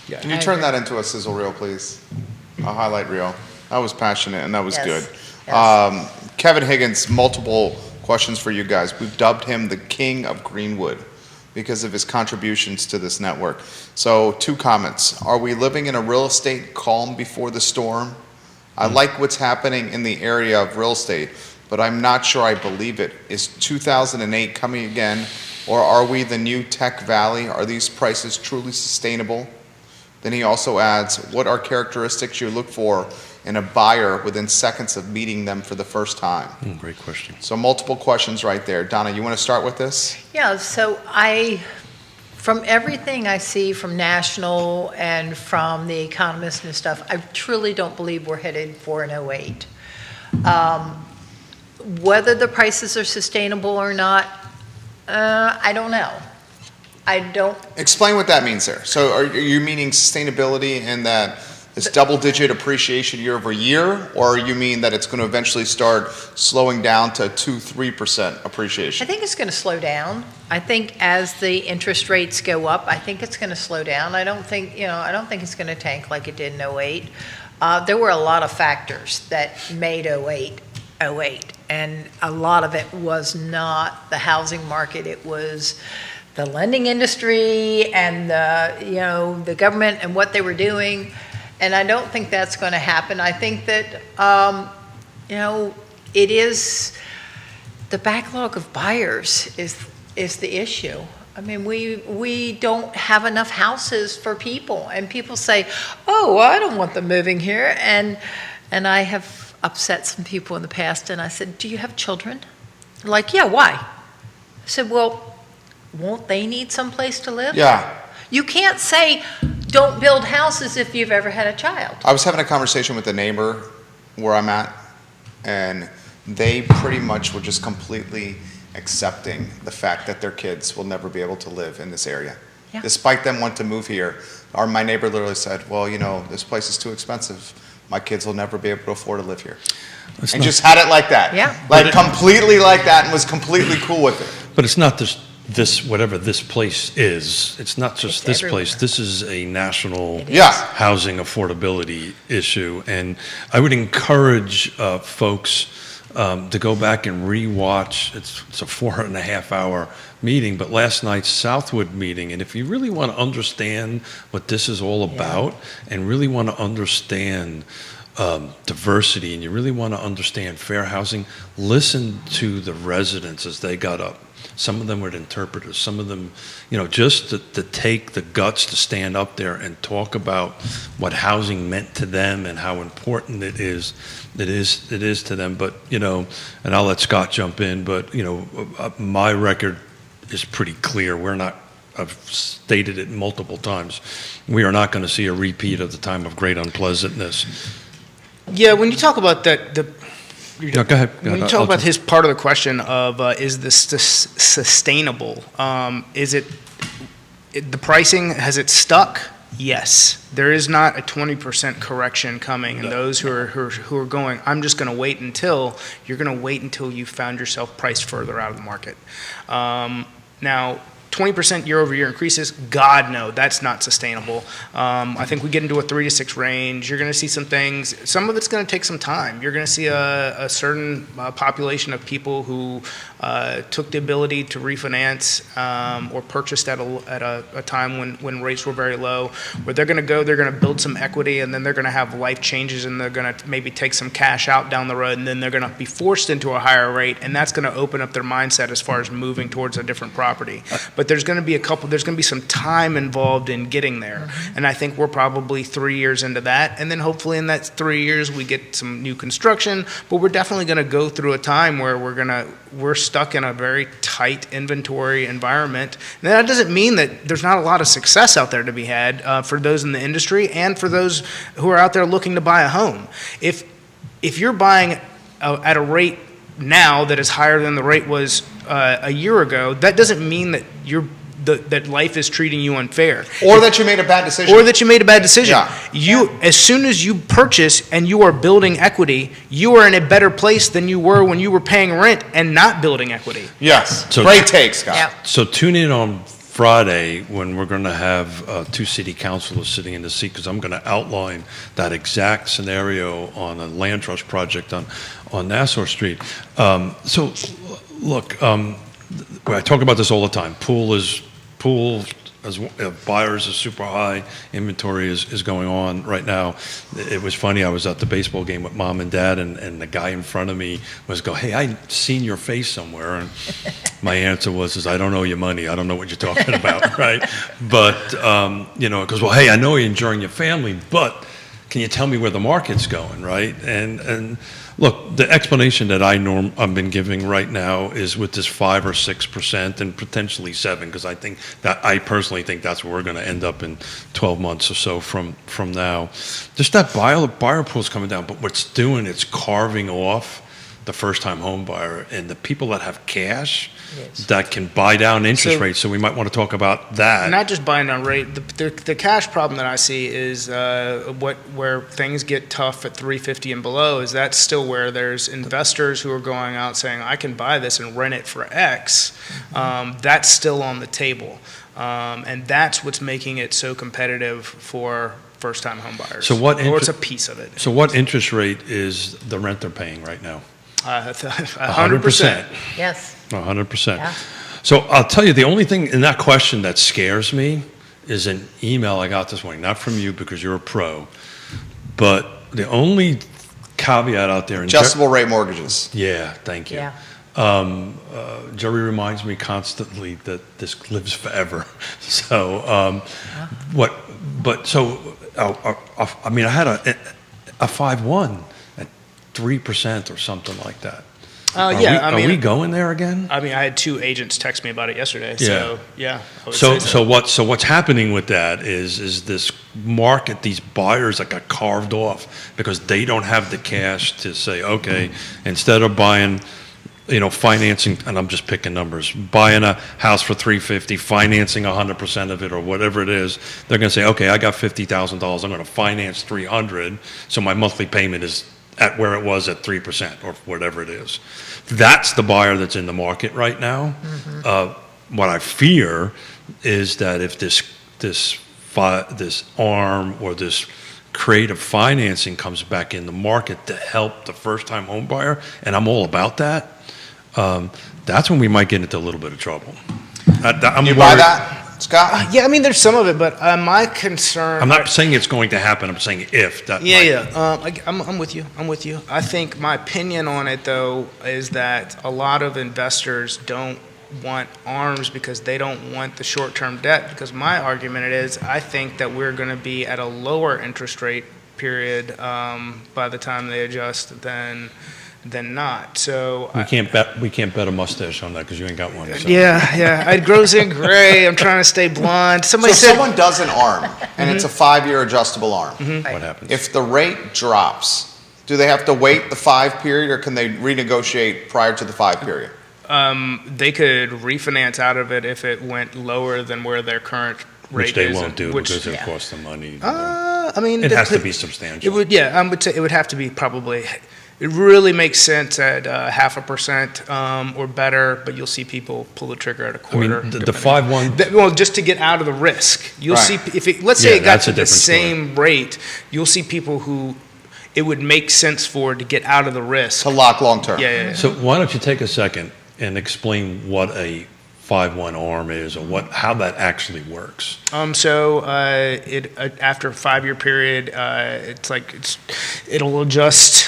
B: Can you
C: I
B: turn
C: agree.
B: that into a sizzle reel, please? A highlight reel. That was passionate and that was
C: Yes.
B: good.
C: Yes.
B: Kevin Higgins, multiple questions for you guys. We've dubbed him the King of Greenwood because of his contributions to this network. So, 2 comments. Are we living in a real estate calm before the storm? I like what's happening in the area of real estate, but I'm not sure I believe it. Is 2008 coming again, or are we the new tech valley? Are these prices truly sustainable? Then he also adds, what are characteristics you look for in a buyer within seconds of meeting them for the first time?
D: Great question.
B: So multiple questions right there. Donna, you want to start with this?
C: Yeah, so from everything I see from National and from The Economist and stuff, I truly don't believe we're headed for an '08. Whether the prices are sustainable or not, I don't know. I don't,
B: Explain what that means there. So are you meaning sustainability in that it's double-digit appreciation year over year, or you mean that it's going to eventually start slowing down to 2-3%
C: I
B: appreciation?
C: think it's going to slow down. I think as the interest rates go up, I think it's going to slow down. I don't think it's going to tank like it did in '08. There were a lot of factors that made '08, and a lot of it was not the housing market. It was the lending industry and the government and what they were doing. And I don't think that's going to happen. I think that, it is the backlog of buyers is the issue. I mean, we don't have enough houses for people. And people say, oh, well, I don't want them moving here. And I have upset some people in the past. And I said, do you have children? They're like, yeah, why? I said, well, won't they need someplace to live?
B: Yeah.
C: You can't say, don't build houses if you've ever had a child.
B: I was having a conversation with a neighbor where I'm at, and they pretty much were just completely accepting the fact that their kids will never be able to live in this area.
C: Yeah.
B: Despite them wanting to move here, my neighbor literally said, well, this place is too expensive. My kids will never be able to afford to live here.
D: It's
B: And
D: not-
B: just had it like that.
C: Yeah.
B: Like completely like that and was completely cool with it.
D: But it's not this whatever this place is. It's not just
C: It's
D: this
C: everywhere.
D: place. This is a national
C: It
B: Yeah.
D: housing affordability issue. And I would encourage folks to go back and rewatch. It's a 4.5-hour meeting, but last night's Southwood meeting. And if you really want to understand what this is all about and really want to understand diversity and you really want to understand fair housing, listen to the residents as they got up. Some of them were interpreters. Some of them, just to take the guts to stand up there and talk about what housing meant to them and how important it is to them. But, and I'll let Scott jump in, but, my record is pretty clear. I've stated it multiple times. We are not going to see a repeat of the time of great unpleasantness.
A: Yeah, when you talk about that,
D: No, go ahead.
A: when you talk about his part of the question of is this sustainable, is it the pricing, has it stuck? Yes. There is not a 20% correction coming, and those who are going, I'm just going to wait until, you're going to wait until you found yourself priced further out of the market. Now, 20% year-over-year increases, God, no, that's not sustainable. I think we get into a 3 to 6 range. You're going to see some things. Some of it's going to take some time. You're going to see a certain population of people who took the ability to refinance or purchased at a time when rates were very low, where they're going to build some equity, and then they're going to have life changes, and they're going to maybe take some cash out down the road, and then they're going to be forced into a higher rate, and that's going to open up their mindset as far as moving towards a different property. But there's going to be some time involved in getting there. And I think we're probably 3 years into that. And then hopefully in that 3 years, we get some new construction, but we're definitely going to go through a time where we're stuck in a very tight inventory environment. And that doesn't mean that there's not a lot of success out there to be had for those in the industry and for those who are out there looking to buy a home. If you're buying at a rate now that is higher than the rate was a year ago, that doesn't mean that that life is treating you unfair,
B: Or that you made a bad decision.
A: or that you made a bad decision.
B: Yeah.
A: As soon as you purchase and you are building equity, you are in a better place than you were when you were paying rent and not building equity.
B: Yes.
D: So-
B: Great take, Scott.
C: Yeah.
D: So tune in on Friday when we're going to have 2 city councilors sitting in the seat, because I'm going to outline that exact scenario on a land trust project on Nassau Street. So look, I talk about this all the time. Pool as buyers is super high. Inventory is going on right now. It was funny. I was at the baseball game with mom and dad, and the guy in front of me was go, "Hey, I seen your face somewhere." And my answer was, I don't owe you money. I don't know what you're talking about, right? But it goes, "Well, hey, I know you're enjoying your family, but can you tell me where the market's going, right?" And look, the explanation that I've been giving right now is with this 5 or 6% and potentially 7%, because I personally think that's where we're going to end up in 12 months or so from now. Just that buyer pool is coming down, but what's doing, it's carving off the first-time home buyer and the people that have cash that can buy down interest rates. So we might want to talk about that.
A: Not just buying on rate. The cash problem that I see is where things get tough at 350 and below. Is that's still where there's investors who are going out saying, I can buy this and rent it for X. That's still on the table, and that's what's making it so competitive for first-time home buyers.
D: So
A: or it's a piece of it.
D: So what interest rate is the rent they're paying right now?
A: 100%.
C: Yes.
D: 100%.
C: Yeah.
D: So I'll tell you, the only thing in that question that scares me is an email I got this morning, not from you because you're a pro, but the only caveat out there.
B: Adjustable rate mortgages.
D: Yeah, thank you.
C: Yeah.
D: Jerry reminds me constantly that this lives forever. So I mean, I had a 5.1 at 3% or something like that. Are we going there again?
A: I mean, I had 2 agents text me about it yesterday. So yeah. I would say
D: So what's happening with that is this market, these buyers that got carved off because they don't have the cash to say, okay, instead of buying, financing, and I'm just picking numbers, buying a house for $350, financing 100% of it or whatever it is, they're going to say, okay, I got $50,000, I'm going to finance $300, so my monthly payment is at where it was at 3% or whatever it is. That's the buyer that's in the market right now. Mm-hmm. What I fear is that if this ARM or this creative financing comes back in the market to help the first-time home buyer, and I'm all about that, that's when we might get into a little bit of trouble.
B: You buy that, Scott?
A: yeah, I mean, there's some of it, but my concern.
D: I'm not saying it's going to happen. I'm saying if that.
A: I'm with you. I think my opinion on it, though, is that a lot of investors don't want ARMs because they don't want the short-term debt. Because my argument is, I think that we're going to be at a lower interest rate period by the time they adjust than than not. So
D: We can't bet a mustache on that because you ain't got one. So.
A: yeah, it grows in gray. I'm trying to stay blonde.
B: So
A: Somebody
B: if
A: said,
B: someone does an arm, and it's a 5-year adjustable arm,
D: What happens?
B: if the rate drops, do they have to wait the 5 period, or can they renegotiate prior to the 5 period?
A: they could refinance out of it if it went lower than where their current rate
D: Which they
A: is.
D: won't do
A: which-
D: because it
C: yeah.
D: costs them money.
A: I mean,
D: It has to
A: the-
D: be
A: It
D: substantial.
A: would, yeah, I would say it would have to be probably, it really makes sense at 0.5% or better, but you'll see people pull the trigger at a
D: I mean,
A: quarter.
D: the
A: depending.
D: 5-1,
A: Well, just to get out of the risk. You'll
B: Right.
A: see, if it, let's say
D: Yeah,
A: it got
D: that's
A: to
D: a
A: the
D: different story.
A: same rate, you'll see people who it would make sense for to get out of the risk.
B: To lock long-term?
A: Yeah.
D: so why don't you take a second and explain what a 5-1 arm is, or how that actually works?
A: After a 5-year period, it'll adjust.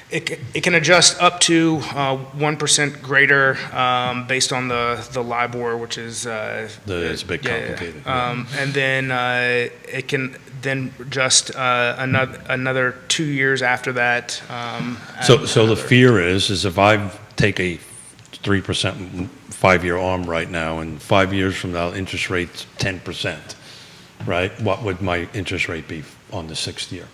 A: It can adjust up to 1% greater based on the LIBOR, which is
D: It's a bit complicated.
A: and then it can then adjust another 2 years after that.
D: So the fear is if I take a 3% 5-year arm right now, and 5 years from now, interest rate's 10%, right? What would my interest rate be on the 6th year?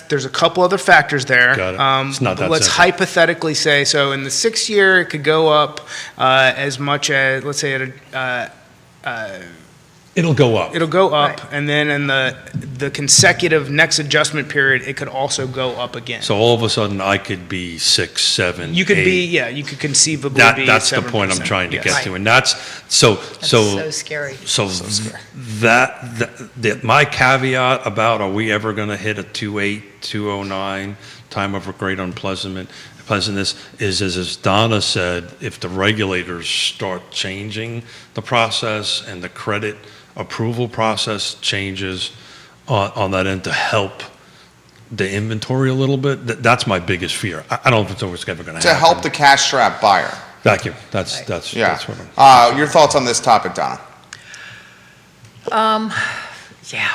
A: There's a couple other factors there.
D: Got it. It's not
A: But
D: that
A: let's
D: simple.
A: hypothetically say, so in the 6th year, it could go up as much as, let's say,
D: It'll go up.
A: it'll go up,
C: Right.
A: and then in the consecutive next adjustment period, it could also go up again.
D: So all of a sudden, I could be 6, 7,
A: You could
D: 8.
A: be, yeah, you could conceivably be
D: That's the
A: 7%.
D: point I'm trying to
A: Yes.
D: get
C: Right.
D: to, and that's so
C: That's so scary.
D: So that my caveat about are we ever going to hit a 2.8, 2.09 time of great unpleasantness is as Donna said, if the regulators start changing the process and the credit approval process changes on that end to help the inventory a little bit, that's my biggest fear. I don't know if it's always ever going to
B: To
D: happen.
B: help the cash-strapped buyer.
D: Thank you. That's
B: Yeah.
D: that's what I'm.
B: Your thoughts on this topic, Donna?
C: Yeah.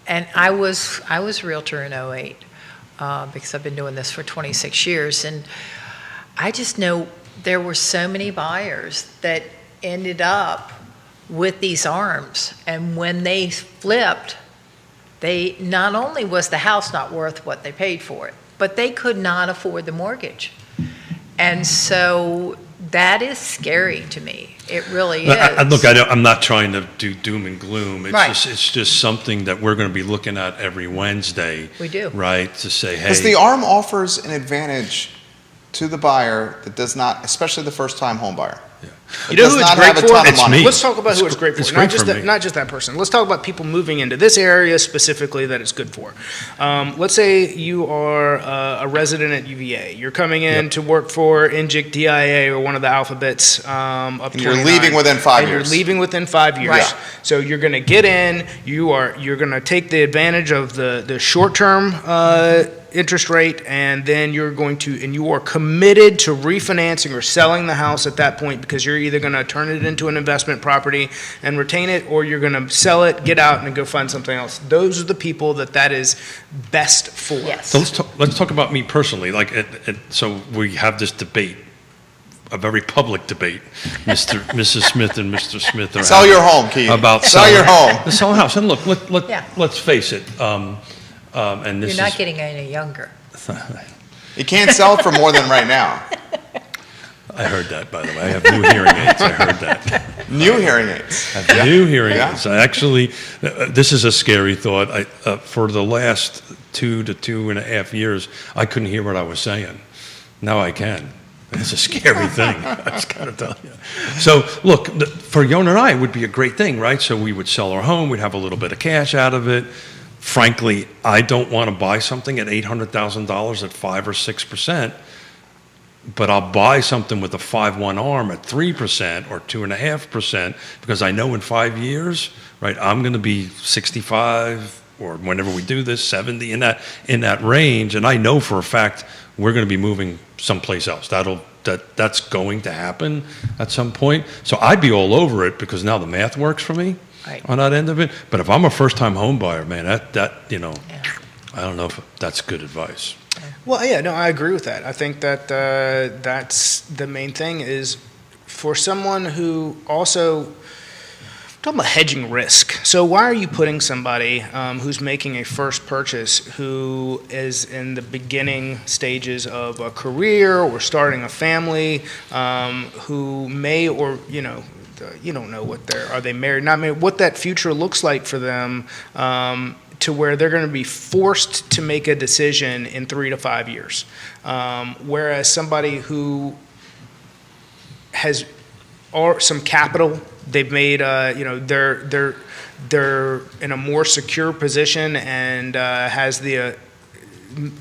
C: And I was a realtor in '08 because I've been doing this for 26 years. And I just know there were so many buyers that ended up with these arms. And when they flipped, they not only was the house not worth what they paid for it, but they could not afford the mortgage. And so that is scary to me. It really is.
D: Look, I'm not trying to do doom and gloom. It's
C: Right.
D: it's just something that we're going to be looking at every Wednesday.
C: We do.
D: Right, to say, hey.
B: Because the ARM offers an advantage to the buyer that does not, especially the first-time home buyer.
A: You know
B: does
A: who it's
B: not
A: great
B: have a
A: for?
B: ton of
D: It's
B: money.
D: me.
A: Let's talk about who it's great for.
D: It's
A: Not
D: great
A: just
D: for
A: that,
D: me.
A: not just that person. Let's talk about people moving into this area specifically that it's good for. Let's say you are a resident at UVA. You're coming in to work for NGIC, DIA, or one of the alphabets up
B: And you're
A: 29.
B: leaving within 5
A: And
B: years.
A: You're leaving within 5 years.
C: Right.
A: So you're going to get in. You're going to take the advantage of the short-term interest rate, and then you are committed to refinancing or selling the house at that point, because you're either going to turn it into an investment property and retain it, or you're going to sell it, get out, and go find something else. Those are the people that is best for.
C: Yes.
D: So let's talk about me personally. So we have this debate, a very public debate. Mrs. Smith and Mr. Smith are
B: Sell
D: having
B: your home, Keith.
D: about
B: Sell
D: selling-
B: your home.
D: to sell a house. And look,
C: Yeah.
D: let's face it. And this
C: You're not
D: is
C: getting any younger.
B: You can't sell it for more than right now.
D: I heard that, by the way. I have new hearing aids. I heard that.
B: New hearing aids.
D: I have new hearing
B: Yeah.
D: aids. I actually, this is a scary thought. For the last 2 to 2.5 years, I couldn't hear what I was saying. Now I can. It's a scary thing. I just got to tell you. So, look, for Yona and I, it would be a great thing, right? So we would sell our home. We'd have a little bit of cash out of it. Frankly, I don't want to buy something at $800,000 at 5 or 6%. But I'll buy something with a 5-1 arm at 3% or 2.5% because I know in 5 years, right, I'm going to be 65 or whenever we do this, 70 in that range, and I know for a fact we're going to be moving someplace else. That's going to happen at some point. So I'd be all over it because now the math works for me
C: Right.
D: on that end of it. But if I'm a first-time home buyer, man, that
C: Yeah.
D: I don't know if that's good advice.
A: Well, yeah, no, I agree with that. I think that that's the main thing is for someone who also talking about hedging risk. So why are you putting somebody who's making a first purchase who is in the beginning stages of a career or starting a family, who may or you don't know what are they married, not married, what that future looks like for them, to where they're going to be forced to make a decision in 3 to 5 years, whereas somebody who has some capital. They've made, they're in a more secure position and has the,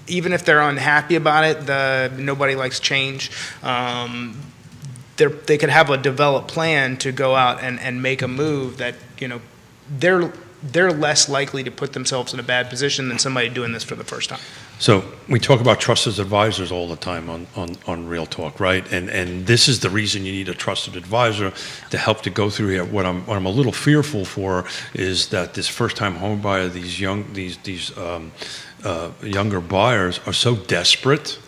A: even if they're unhappy about it, nobody likes change. They could have a developed plan to go out and make a move that, they're less likely to put themselves in a bad position than somebody doing this for the first time.
D: So we talk about trusted advisors all the time on Real Talk, right? And this is the reason you need a trusted advisor to help to go through here. What I'm a little fearful for is that this first-time home buyer, these younger buyers are so desperate,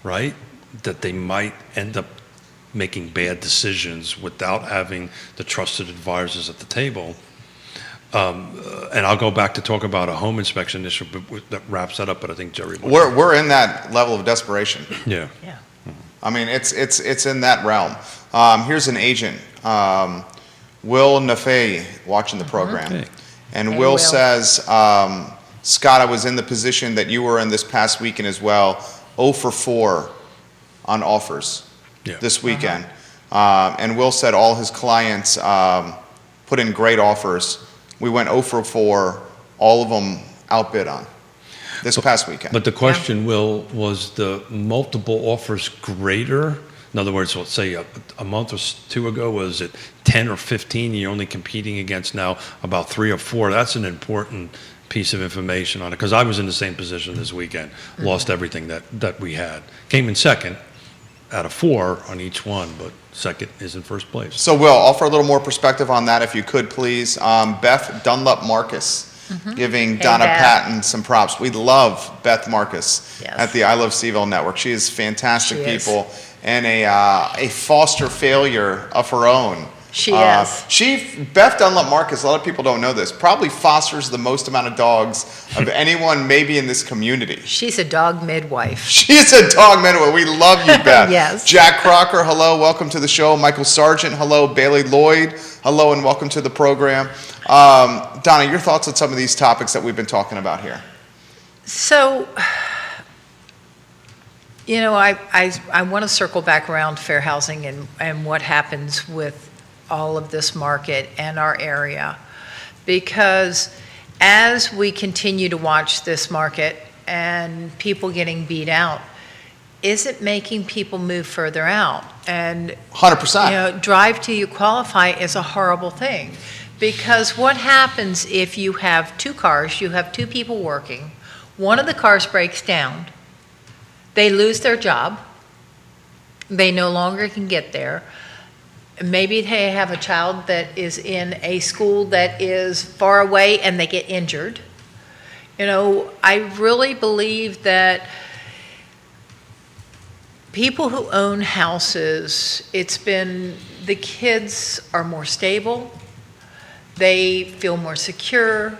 D: right, that they might end up making bad decisions without having the trusted advisors at the table. And I'll go back to talk about a home inspection issue that wraps that up. But I think Jerry,
B: We're in that level of desperation.
D: Yeah.
C: Yeah.
B: I mean, it's in that realm. Here's an agent, Will Nafei, watching the program.
D: Hey.
B: And
C: Hey,
B: Will
C: Will.
B: says, Scott, I was in the position that you were in this past weekend as well, 0 for 4 on offers this weekend. And Will said all his clients put in great offers. We went 0 for 4, all of them outbid on this past weekend.
D: But the question, Will, was the multiple offers greater? In other words, let's say a month or two ago, was it 10 or 15? You're only competing against now about 3 or 4. That's an important piece of information on it, because I was in the same position this weekend, lost everything that we had. Came in second out of 4 on each one, but second is in first place.
B: So, Will, offer a little more perspective on that, if you could, please. Beth Dunlap Marcus giving
C: Hey,
B: Donna
C: Beth.
B: Patton some props. We love Beth Marcus
C: Yes.
B: at the I Love Seville Network. She is fantastic
C: She is.
B: people and a foster failure of her own.
C: She is.
B: Beth Dunlap Marcus, a lot of people don't know this, probably fosters the most amount of dogs of anyone maybe in this community.
C: She's a dog midwife.
B: She's a dog man. We love you, Beth.
C: Yes.
B: Jack Crocker, hello, welcome to the show. Michael Sargent, hello. Bailey Lloyd, hello, and welcome to the program. Donna, your thoughts on some of these topics that we've been talking about here?
C: So, I want to circle back around fair housing and what happens with all of this market and our area. Because as we continue to watch this market and people getting beat out, is it making people move further out? And
B: 100%.
C: drive till you qualify is a horrible thing. Because what happens if you have 2 cars, you have 2 people working, one of the cars breaks down, they lose their job, they no longer can get there, maybe they have a child that is in a school that is far away and they get injured. I really believe that people who own houses, the kids are more stable, they feel more secure,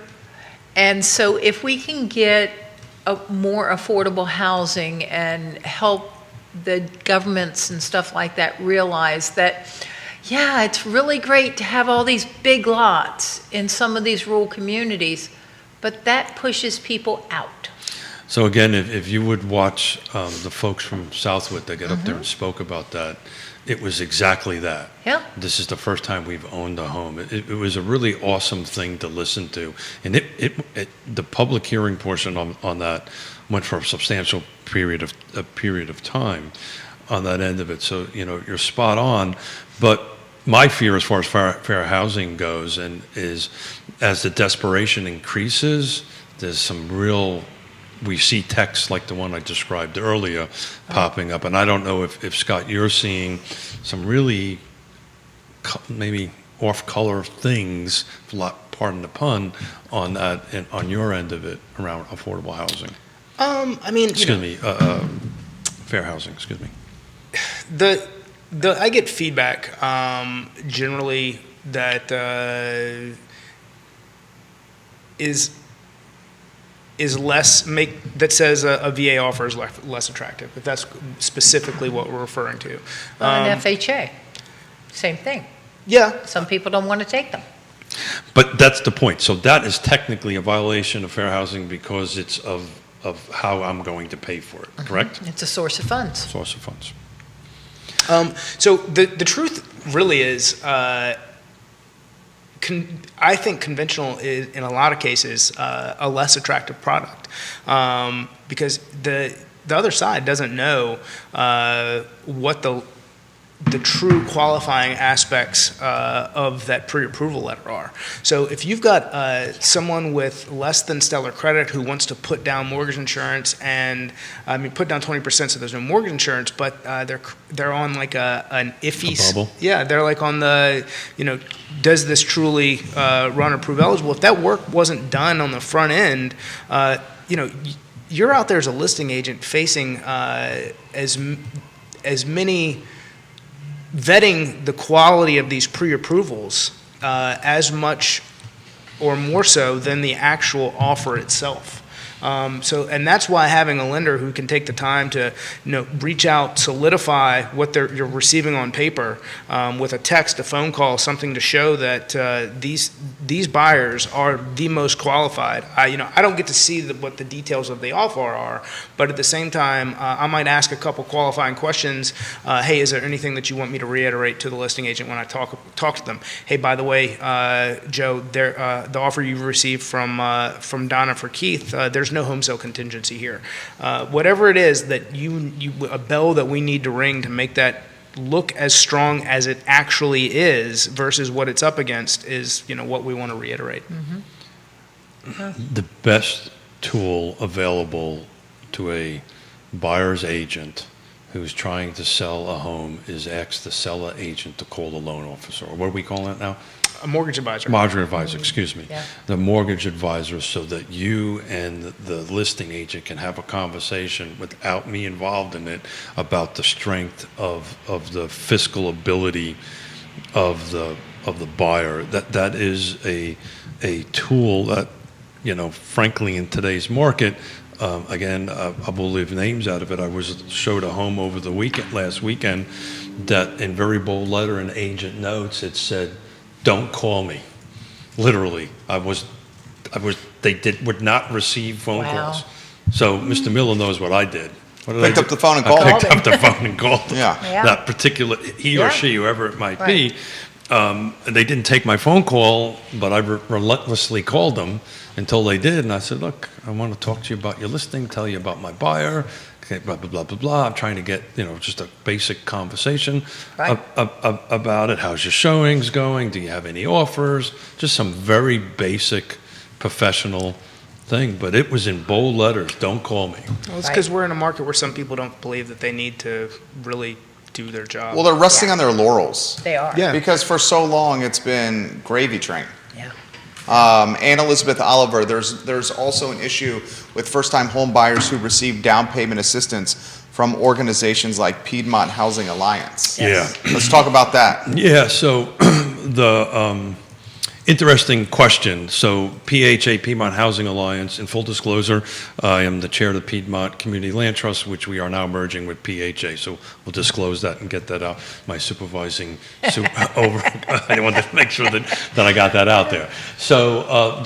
C: and so if we can get a more affordable housing and help the governments and stuff like that realize that, yeah, it's really great to have all these big lots in some of these rural communities, but that pushes people out.
D: So again, if you would watch the folks from Southwood that got up there and spoke about that, it was exactly that.
C: Yeah.
D: This is the first time we've owned a home. It was a really awesome thing to listen to. And the public hearing portion on that went for a substantial period of time on that end of it. So, you're spot on. But my fear as far as fair housing goes is as the desperation increases, there's some we see texts like the one I described earlier popping up. And I don't know if Scott, you're seeing some really maybe off-color things, pardon the pun, on that, and on your end of it around affordable housing?
A: I mean, you
D: Excuse
A: know,
D: me, fair housing, excuse me.
A: I get feedback generally that is less that says a VA offer is less attractive, if that's specifically what we're referring to.
C: An FHA, same thing.
A: Yeah,
C: Some people don't want to take them.
D: But that's the point. So that is technically a violation of fair housing because it's of how I'm going to pay for it, correct?
C: It's a source of funds.
D: Source of funds.
A: so the truth really is, I think conventional is, in a lot of cases, a less attractive product because the other side doesn't know what the true qualifying aspects of that pre-approval letter are. So if you've got someone with less than stellar credit who wants to put down mortgage insurance and, put down 20% so there's no mortgage insurance, but they're on like an iffy...
D: A bubble?
A: Yeah, they're like on the, does this truly run or prove eligible? If that work wasn't done on the front end, you're out there as a listing agent facing as many... vetting the quality of these pre-approvals as much or more so than the actual offer itself. And that's why having a lender who can take the time to, reach out, solidify what you're receiving on paper with a text, a phone call, something to show that these buyers are the most qualified. I don't get to see what the details of the offer are, but at the same time, I might ask a couple qualifying questions. Hey, is there anything that you want me to reiterate to the listing agent when I talk to them? Hey, by the way, Joe, the offer you received from Donna for Keith, there's no home sale contingency here. Whatever it is that a bell that we need to ring to make that look as strong as it actually is versus what it's up against is, what we want to reiterate.
C: Mm-hmm.
D: The best tool available to a buyer's agent who's trying to sell a home is ask the seller agent to call the loan officer, or what do we call that now?
A: A mortgage advisor.
D: Mortgage advisor, excuse me.
C: Yeah.
D: The mortgage advisor, so that you and the listing agent can have a conversation without me involved in it about the strength of the fiscal ability of the buyer. That is a tool that, frankly, in today's market, again, I will leave names out of it. I showed a home over the last weekend that in very bold letter in agent notes, it said, "Don't call me." Literally, they would not receive phone
C: Wow.
D: calls. So Mr. Miller knows what I did. What did I
B: Picked
D: do?
B: up the phone and
D: I
B: called
D: picked
C: him.
D: up the phone and called them.
B: Yeah.
C: Yeah.
D: That particular, he or
C: Yeah.
D: she, whoever it might
C: Right.
D: be. And they didn't take my phone call, but I relentlessly called them until they did. And I said, "Look, I want to talk to you about your listing, tell you about my buyer, okay, blah, blah, blah, blah, blah. I'm trying to get, just a basic conversation
C: Right.
D: about it. How's your showings going? Do you have any offers?" Just some very basic professional thing. But it was in bold letters, "Don't call me."
A: Well, it's
C: Right.
A: because we're in a market where some people don't believe that they need to really do their job.
B: Well, they're resting on their laurels
C: They are.
A: Yeah.
B: because for so long it's been gravy train.
C: Yeah.
B: Ann Elizabeth Oliver, there's also an issue with first-time home buyers who receive down payment assistance from organizations like Piedmont Housing Alliance.
C: Yes.
D: Yeah.
B: Let's talk about that.
D: Yeah, so the interesting question. So PHA, Piedmont Housing Alliance, in full disclosure, I am the chair of the Piedmont Community Land Trust, which we are now merging with PHA. So we'll disclose that and get that out. My supervising over, I wanted to make sure that I got that out there. So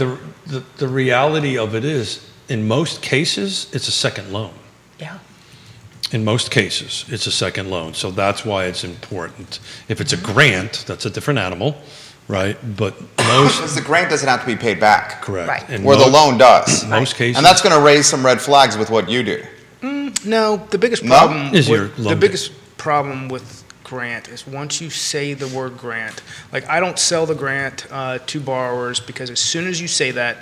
D: the reality of it is, in most cases, it's a second loan.
C: Yeah.
D: In most cases, it's a second loan. So that's why it's important. If it's a grant, that's a different animal, right? But most,
B: Because the grant doesn't have to be paid back,
D: correct.
C: Right.
D: In
B: where the loan does.
D: most cases.
B: And that's going to raise some red flags with what you do.
A: No, the biggest
B: No?
A: problem
D: Is your
A: with,
D: loan
A: the biggest problem with grant is once you say the word grant, like I don't sell the grant to borrowers because as soon as you say that,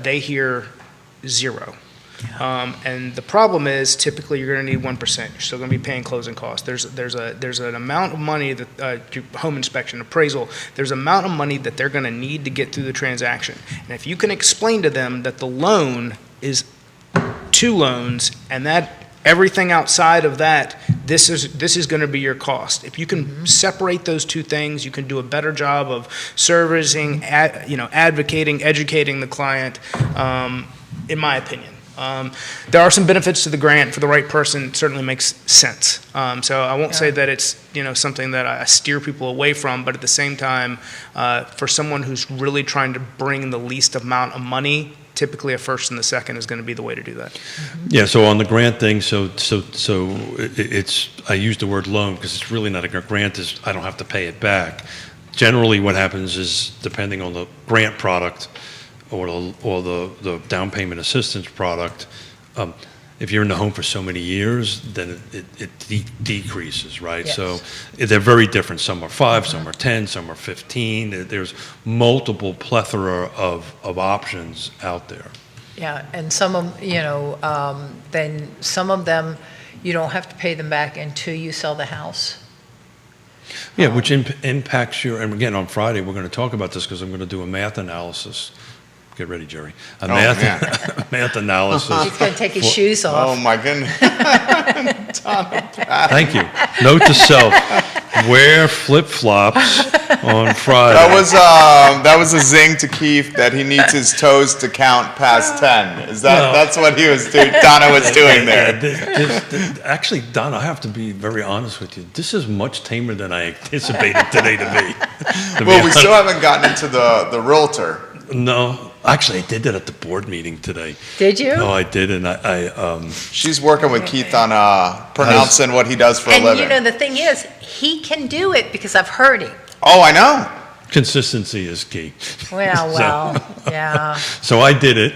A: they hear zero. And the problem is typically you're going to need 1%. You're still going to be paying closing costs. There's an amount of money that home inspection, appraisal. There's an amount of money that they're going to need to get through the transaction. And if you can explain to them that the loan is 2 loans and that everything outside of that, this is going to be your cost. If you can separate those 2 things, you can do a better job of servicing, advocating, educating the client. In my opinion. There are some benefits to the grant for the right person. It certainly makes sense. So I won't say that it's something that I steer people away from, but at the same time, for someone who's really trying to bring the least amount of money, typically a first and the second is going to be the way to do that.
D: Yeah, so on the grant thing, so it's, I use the word loan because it's really not a grant, I don't have to pay it back. Generally what happens is, depending on the grant product, or the down payment assistance product, if you're in the home for so many years, then it decreases, right?
C: Yes.
D: So they're very different. Some are 5, some are 10, some are 15. There's multiple plethora of options out there.
C: Yeah, and some of then some of them, you don't have to pay them back until you sell the house.
D: Yeah, which impacts your, and again, on Friday, we're going to talk about this because I'm going to do a math analysis. Get ready, Jerry. Math analysis.
C: He's going to take his shoes off.
B: Oh my goodness.
D: Thank you. Note to self, wear flip-flops on Friday.
B: That was a zing to Keith that he needs his toes to count past 10. That's what he was doing, Donna was doing there.
D: Actually, Donna, I have to be very honest with you. This is much tamer than I anticipated today to be.
B: Well, we still haven't gotten into the realtor.
D: No, actually, I did that at the board meeting today.
C: Did you?
D: No, I did, and
B: She's working with Keith on pronouncing what he does for a living.
C: And the thing is, he can do it because I've heard him.
B: Oh, I know.
D: consistency is key.
C: Well, yeah.
D: So I did it.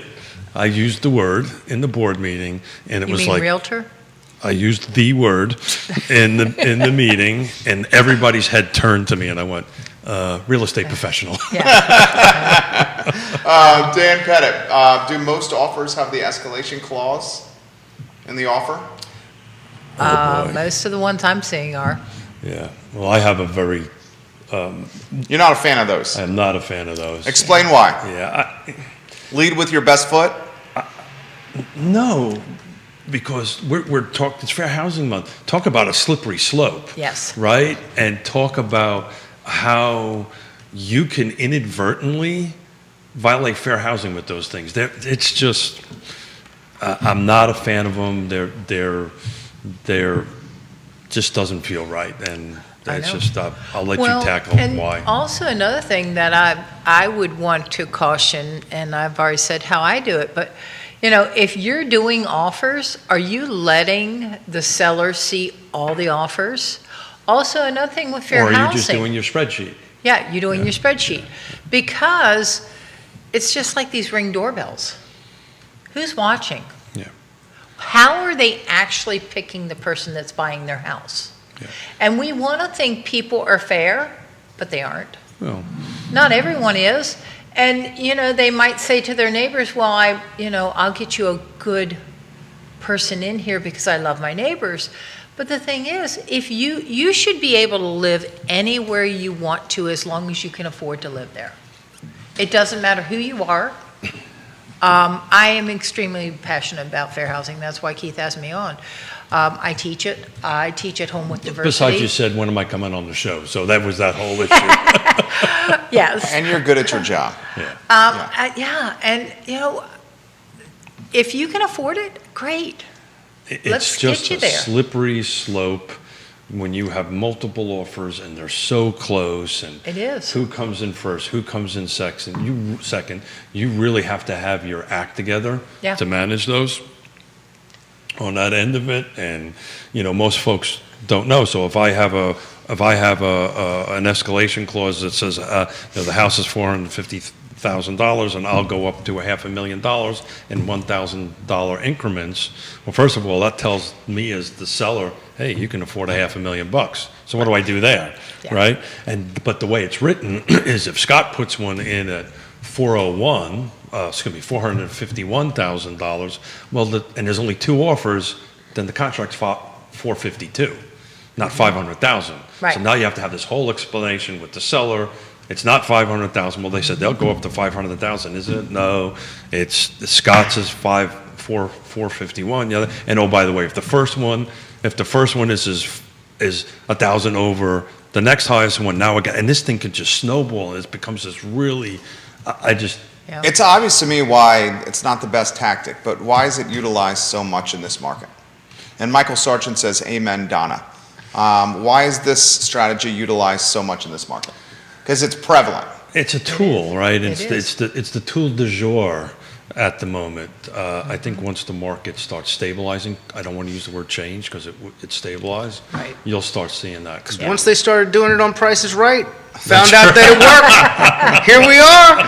D: I used the word in the board meeting, and it
C: You
D: was
C: mean
D: like
C: realtor?
D: I used the word in the meeting, and everybody's head turned to me, and I went, real estate professional.
C: Yeah.
B: Dan Pettit, do most offers have the escalation clause in the offer?
D: Oh, boy.
C: Most of the ones I'm seeing are.
D: Yeah. Well, I have a very.
B: You're not a fan of those?
D: I'm not a fan of those.
B: Explain why.
D: Yeah.
B: Lead with your best foot?
D: No, because we're talking. It's Fair Housing Month. Talk about a slippery slope.
C: Yes.
D: Right, and talk about how you can inadvertently violate fair housing with those things. It's just. I'm not a fan of them. They're just doesn't feel right, and it's just. I'll let you tackle
C: and
D: why.
C: Also, another thing that I would want to caution, and I've already said how I do it, but if you're doing offers, are you letting the seller see all the offers? Also, another thing with fair housing.
D: Or are you just doing your spreadsheet?
C: Yeah, you're doing your spreadsheet, because it's just like these Ring doorbells. Who's watching?
D: Yeah.
C: How are they actually picking the person that's buying their house?
D: Yeah.
C: And we want to think people are fair, but they aren't.
D: Well.
C: Not everyone is. And, they might say to their neighbors, well, I'll get you a good person in here because I love my neighbors. But the thing is, if you should be able to live anywhere you want to as long as you can afford to live there. It doesn't matter who you are. I am extremely passionate about fair housing. That's why Keith asked me on. I teach it. I teach at home with diversity.
D: Besides, you said, when am I coming on the show? So that was that whole issue.
C: Yes.
B: And you're good at your job.
D: Yeah.
C: Yeah. And, if you can afford it, great.
D: It's
C: Let's
D: just
C: get you
D: a
C: there.
D: slippery slope when you have multiple offers and they're so close, and
C: It is.
D: who comes in first, who comes in second. You really have to have your act together
C: Yeah.
D: to manage those on that end of it. And most folks don't know. So if I have an escalation clause that says the house is $450,000 and I'll go up to $500,000 in $1,000 increments. Well, first of all, that tells me as the seller, hey, you can afford $500,000. So what do I do there,
C: Yeah.
D: right? But the way it's written is if Scott puts one in at 401, $451,000. Well, and there's only two offers, then the contract's $452, not $500,000.
C: Right.
D: So now you have to have this whole explanation with the seller. It's not $500,000. Well, they said they'll go up to $500,000, isn't it? No, it's Scott's is $451. The other, and oh, by the way, if the first one is $1,000 over the next highest one, now again, and this thing can just snowball, and it becomes this really,
C: Yeah.
B: It's obvious to me why it's not the best tactic, but why is it utilized so much in this market? And Michael Sargent says, amen, Donna. Why is this strategy utilized so much in this market? Because it's prevalent.
D: it's a tool, right?
C: It is.
D: It's the tool du jour at the moment. I think once the market starts stabilizing, I don't want to use the word change because it's stabilized.
C: Right.
D: You'll start seeing that.
C: Yeah.
E: Once they started doing it on Price is Right, found out that it worked. Here we are.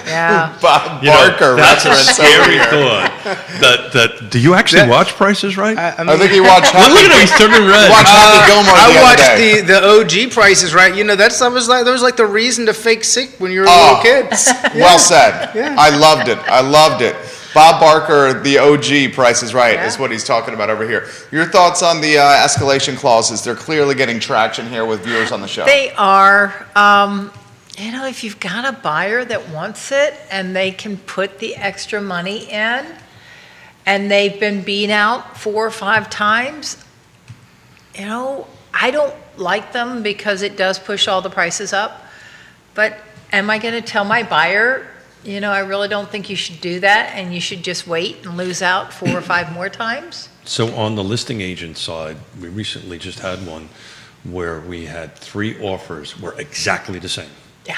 C: Yeah.
B: Bob
D: You know,
B: Barker
D: that's a
B: reference over
D: scary
B: here.
D: thought. Do you actually
E: That-
D: watch Prices Right?
E: I
B: I think he watched
D: Look
B: Happy,
D: at him, he's turning red.
B: watched Happy Gilmore the
E: I
B: other
E: watched
B: day.
E: the OG Price is Right. You know, that was like the reason to fake sick when you were a
B: Oh.
E: little kid.
B: Well said.
E: Yeah.
B: I loved it. I loved it. Bob Barker, the OG Price is Right, is
C: Yeah.
B: what he's talking about over here. Your thoughts on the escalation clauses? They're clearly getting traction here with viewers on the show.
C: They are, if you've got a buyer that wants it and they can put the extra money in and they've been beat out 4 or 5 times, I don't like them because it does push all the prices up. But am I going to tell my buyer, I really don't think you should do that and you should just wait and lose out 4 or 5 more times?
D: So on the listing agent side, we recently just had one where we had 3 offers were exactly the same.
C: Yeah.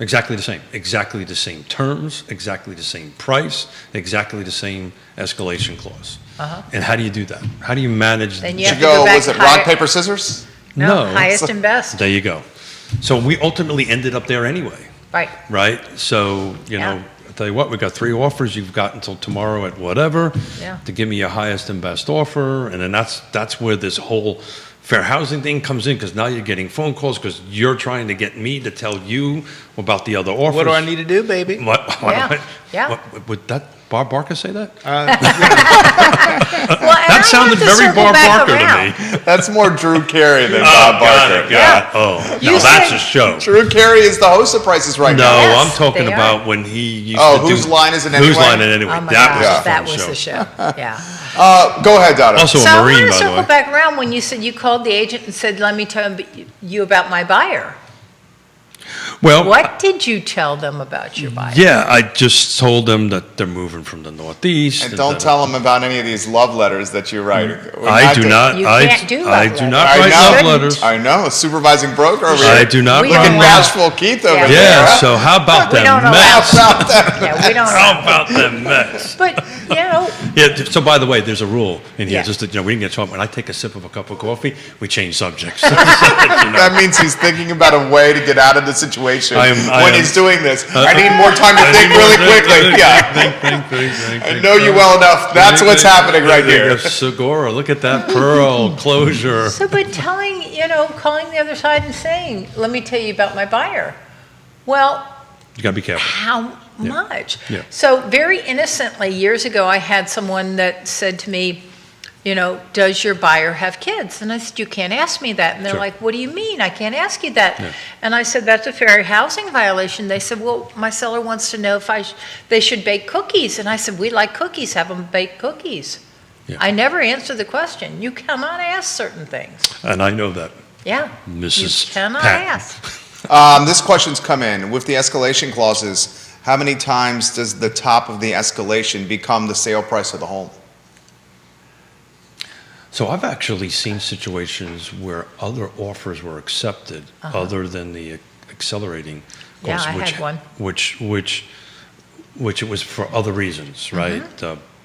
D: Exactly the same. Exactly the same terms, exactly the same price, exactly the same escalation clause.
C: Uh-huh.
D: And how do you do that? How do you manage?
C: Then you
B: Should
C: have to go
B: go,
C: back
B: was it
C: higher.
B: rock, paper, scissors?
C: No, highest and best.
D: There you go. So we ultimately ended up there anyway,
C: Right.
D: right? So,
C: Yeah.
D: I'll tell you what, we've got 3 offers. You've got until tomorrow at whatever
C: Yeah.
D: to give me your highest and best offer. And then that's where this whole fair housing thing comes in, because now you're getting phone calls because you're trying to get me to tell you about the other offers.
E: What do I need to do, baby?
D: What do
C: Yeah,
D: I-
C: yeah.
D: Would that Bob Barker say that?
C: Well, and
D: That
C: I
D: sounded
C: have to
D: very
C: circle
D: Bob
C: back
D: Barker
C: around.
D: to me.
B: That's more Drew Carey than Bob Barker.
C: Yeah.
D: Oh,
C: You
D: now that's
C: said-
D: a show.
B: Drew Carey is the host of Prices Right
D: No,
B: now.
C: Yes,
D: I'm talking
C: they are.
D: about when he used
B: Oh,
D: to do.
B: Whose Line Is It
D: Whose
B: Anyway?
D: Line Is It Anyway?
C: Oh my
D: That
C: gosh,
D: was a
C: that
D: fun
C: was
D: show.
C: the show. Yeah.
B: Go ahead, Donna.
D: Also
C: So
D: a
C: I
D: Marine,
C: want to
D: by the
C: circle
D: way.
C: back around when you said you called the agent and said, "Let me tell you about my buyer."
D: Well,
C: What did you tell them about your buyer?
D: yeah, I just told them that they're moving from the Northeast.
B: And don't tell them about any of these love letters that you write. We're
D: I do
B: to-
D: not.
C: You
D: I,
C: can't do
D: I
C: love
D: do not
B: letters.
D: write
B: I know.
D: love letters.
B: I know, a supervising broker over
D: I
B: here.
D: do not
C: We
B: Look
C: don't
B: at
D: write.
C: allow-
B: Nashville Keith over
C: Yeah.
B: there.
D: Yeah.
B: huh?
D: So how about
C: We
D: them
C: don't allow-
D: Mets?
B: About that.
C: Yeah, we don't.
D: How about them Mets?
C: But
D: Yeah. So by the way, there's a rule in here.
C: Yeah.
D: Just that, we didn't get talking. When I take a sip of a cup of coffee, we change subjects.
B: That means he's thinking about a way to get out of the situation
D: I
B: when
D: am-
B: he's doing this. I need more time to think really quickly. Yeah. I know you well enough. That's what's happening right here.
D: Segura, look at that pearl closure.
C: so, but calling the other side and saying, "Let me tell you about my buyer." Well,
D: You gotta be careful.
C: how
D: Yeah.
C: much?
D: Yeah.
C: So very innocently, years ago, I had someone that said to me, does your buyer have kids? And I said, you can't ask me that. And they're
D: Sure.
C: like, what do you mean? I can't ask you that.
D: Yeah.
C: And I said, that's a fair housing violation. They said, well, my seller wants to know if they should bake cookies. And I said, we like cookies, have them bake cookies.
D: Yeah.
C: I never answer the question. You cannot ask certain things.
D: And I know that,
C: Yeah.
D: Mrs.
C: You cannot
D: Patton.
C: ask.
B: This question's come in. With the escalation clauses, how many times does the top of the escalation become the sale price of the home?
D: So I've actually seen situations where other offers were accepted other than the accelerating
C: Yeah,
D: clause,
C: I
D: which,
C: had one.
D: which it was for other reasons, right?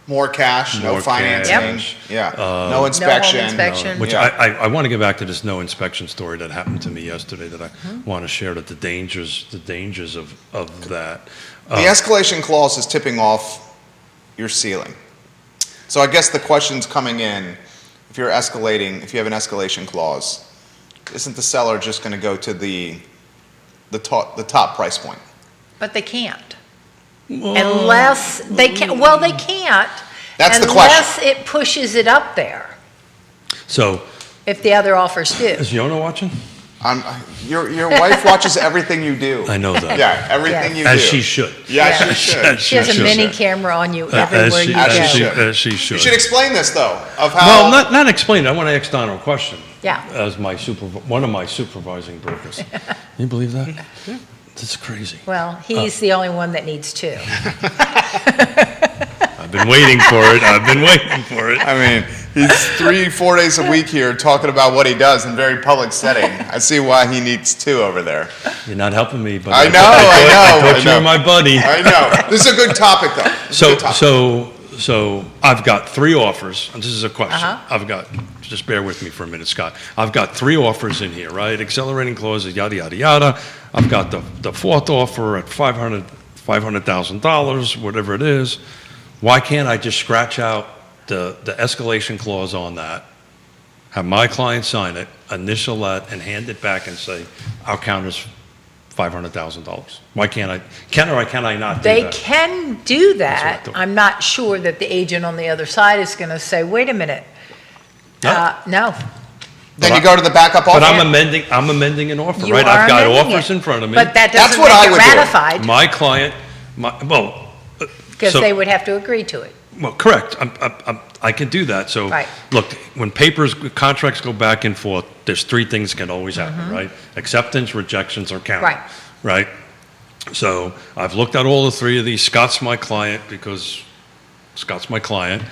B: More cash, no
D: More
B: financing.
D: cash.
B: Yeah. No inspection.
C: inspection.
D: Which
B: Yeah.
D: I want to get back to this no inspection story that happened to me yesterday that I want to share, that the dangers of that.
B: The escalation clause is tipping off your ceiling. So I guess the question's coming in, if you're escalating, if you have an escalation clause, isn't the seller just going to go to the top price point?
C: But they can't. Unless they can, well, they can't.
B: That's the
C: Unless it pushes it up there,
D: So,
C: if the other offers do.
D: is Yona watching?
B: Your wife watches everything you do.
D: I know that.
B: Yeah, everything you do.
D: As she should.
B: Yeah,
C: Yeah.
B: she should.
D: As
C: She has a
D: should.
C: mini camera on you
D: As
C: everywhere
D: she-
C: you
B: as
D: as
B: she
C: go.
B: should.
D: As she should.
B: You should explain this though, of how.
D: Well, not explain it. I want to ask Donna a question.
C: Yeah.
D: As one of my supervising brokers. You believe that? That's crazy.
C: Well, he's the only one that needs two.
D: I've been waiting for it. I've been waiting for it.
B: I mean, he's 3-4 days a week here talking about what he does in very public setting. I see why he needs two over there.
D: You're not helping me, but
B: I know,
D: I
B: I
D: thought you
B: know.
D: were my buddy.
B: I know. This is a good topic though. This is a good topic.
D: So I've got 3 offers, and this is a question.
C: Uh-huh.
D: Just bear with me for a minute, Scott. I've got 3 offers in here, right? Accelerating clauses, yada, yada, yada. I've got the 4th offer at $500,000, whatever it is. Why can't I just scratch out the escalation clause on that, have my client sign it, initial that, and hand it back and say, our counter's $500,000? Why can't I, can I not do
C: They
D: that?
C: can do
D: That's what I
C: that.
D: thought.
C: I'm not sure that the agent on the other side is going to say, wait a minute. No,
B: Then you go to the backup offer.
D: But I'm amending an offer,
C: you
D: right?
C: are
D: I've got
C: amending
D: offers
C: it.
D: in front of me.
C: But that
B: That's
C: doesn't
B: what I
C: make it
B: would do.
C: ratified,
D: My client,
C: because
D: so-
C: they would have to agree to it.
D: well, correct. I can do that. So,
C: Right.
D: look, when contracts go back and forth, there's 3 things can always happen, right? Acceptance, rejections, or counter.
C: Right.
D: Right? So I've looked at all the 3 of these. Scott's my client because Scott's my client.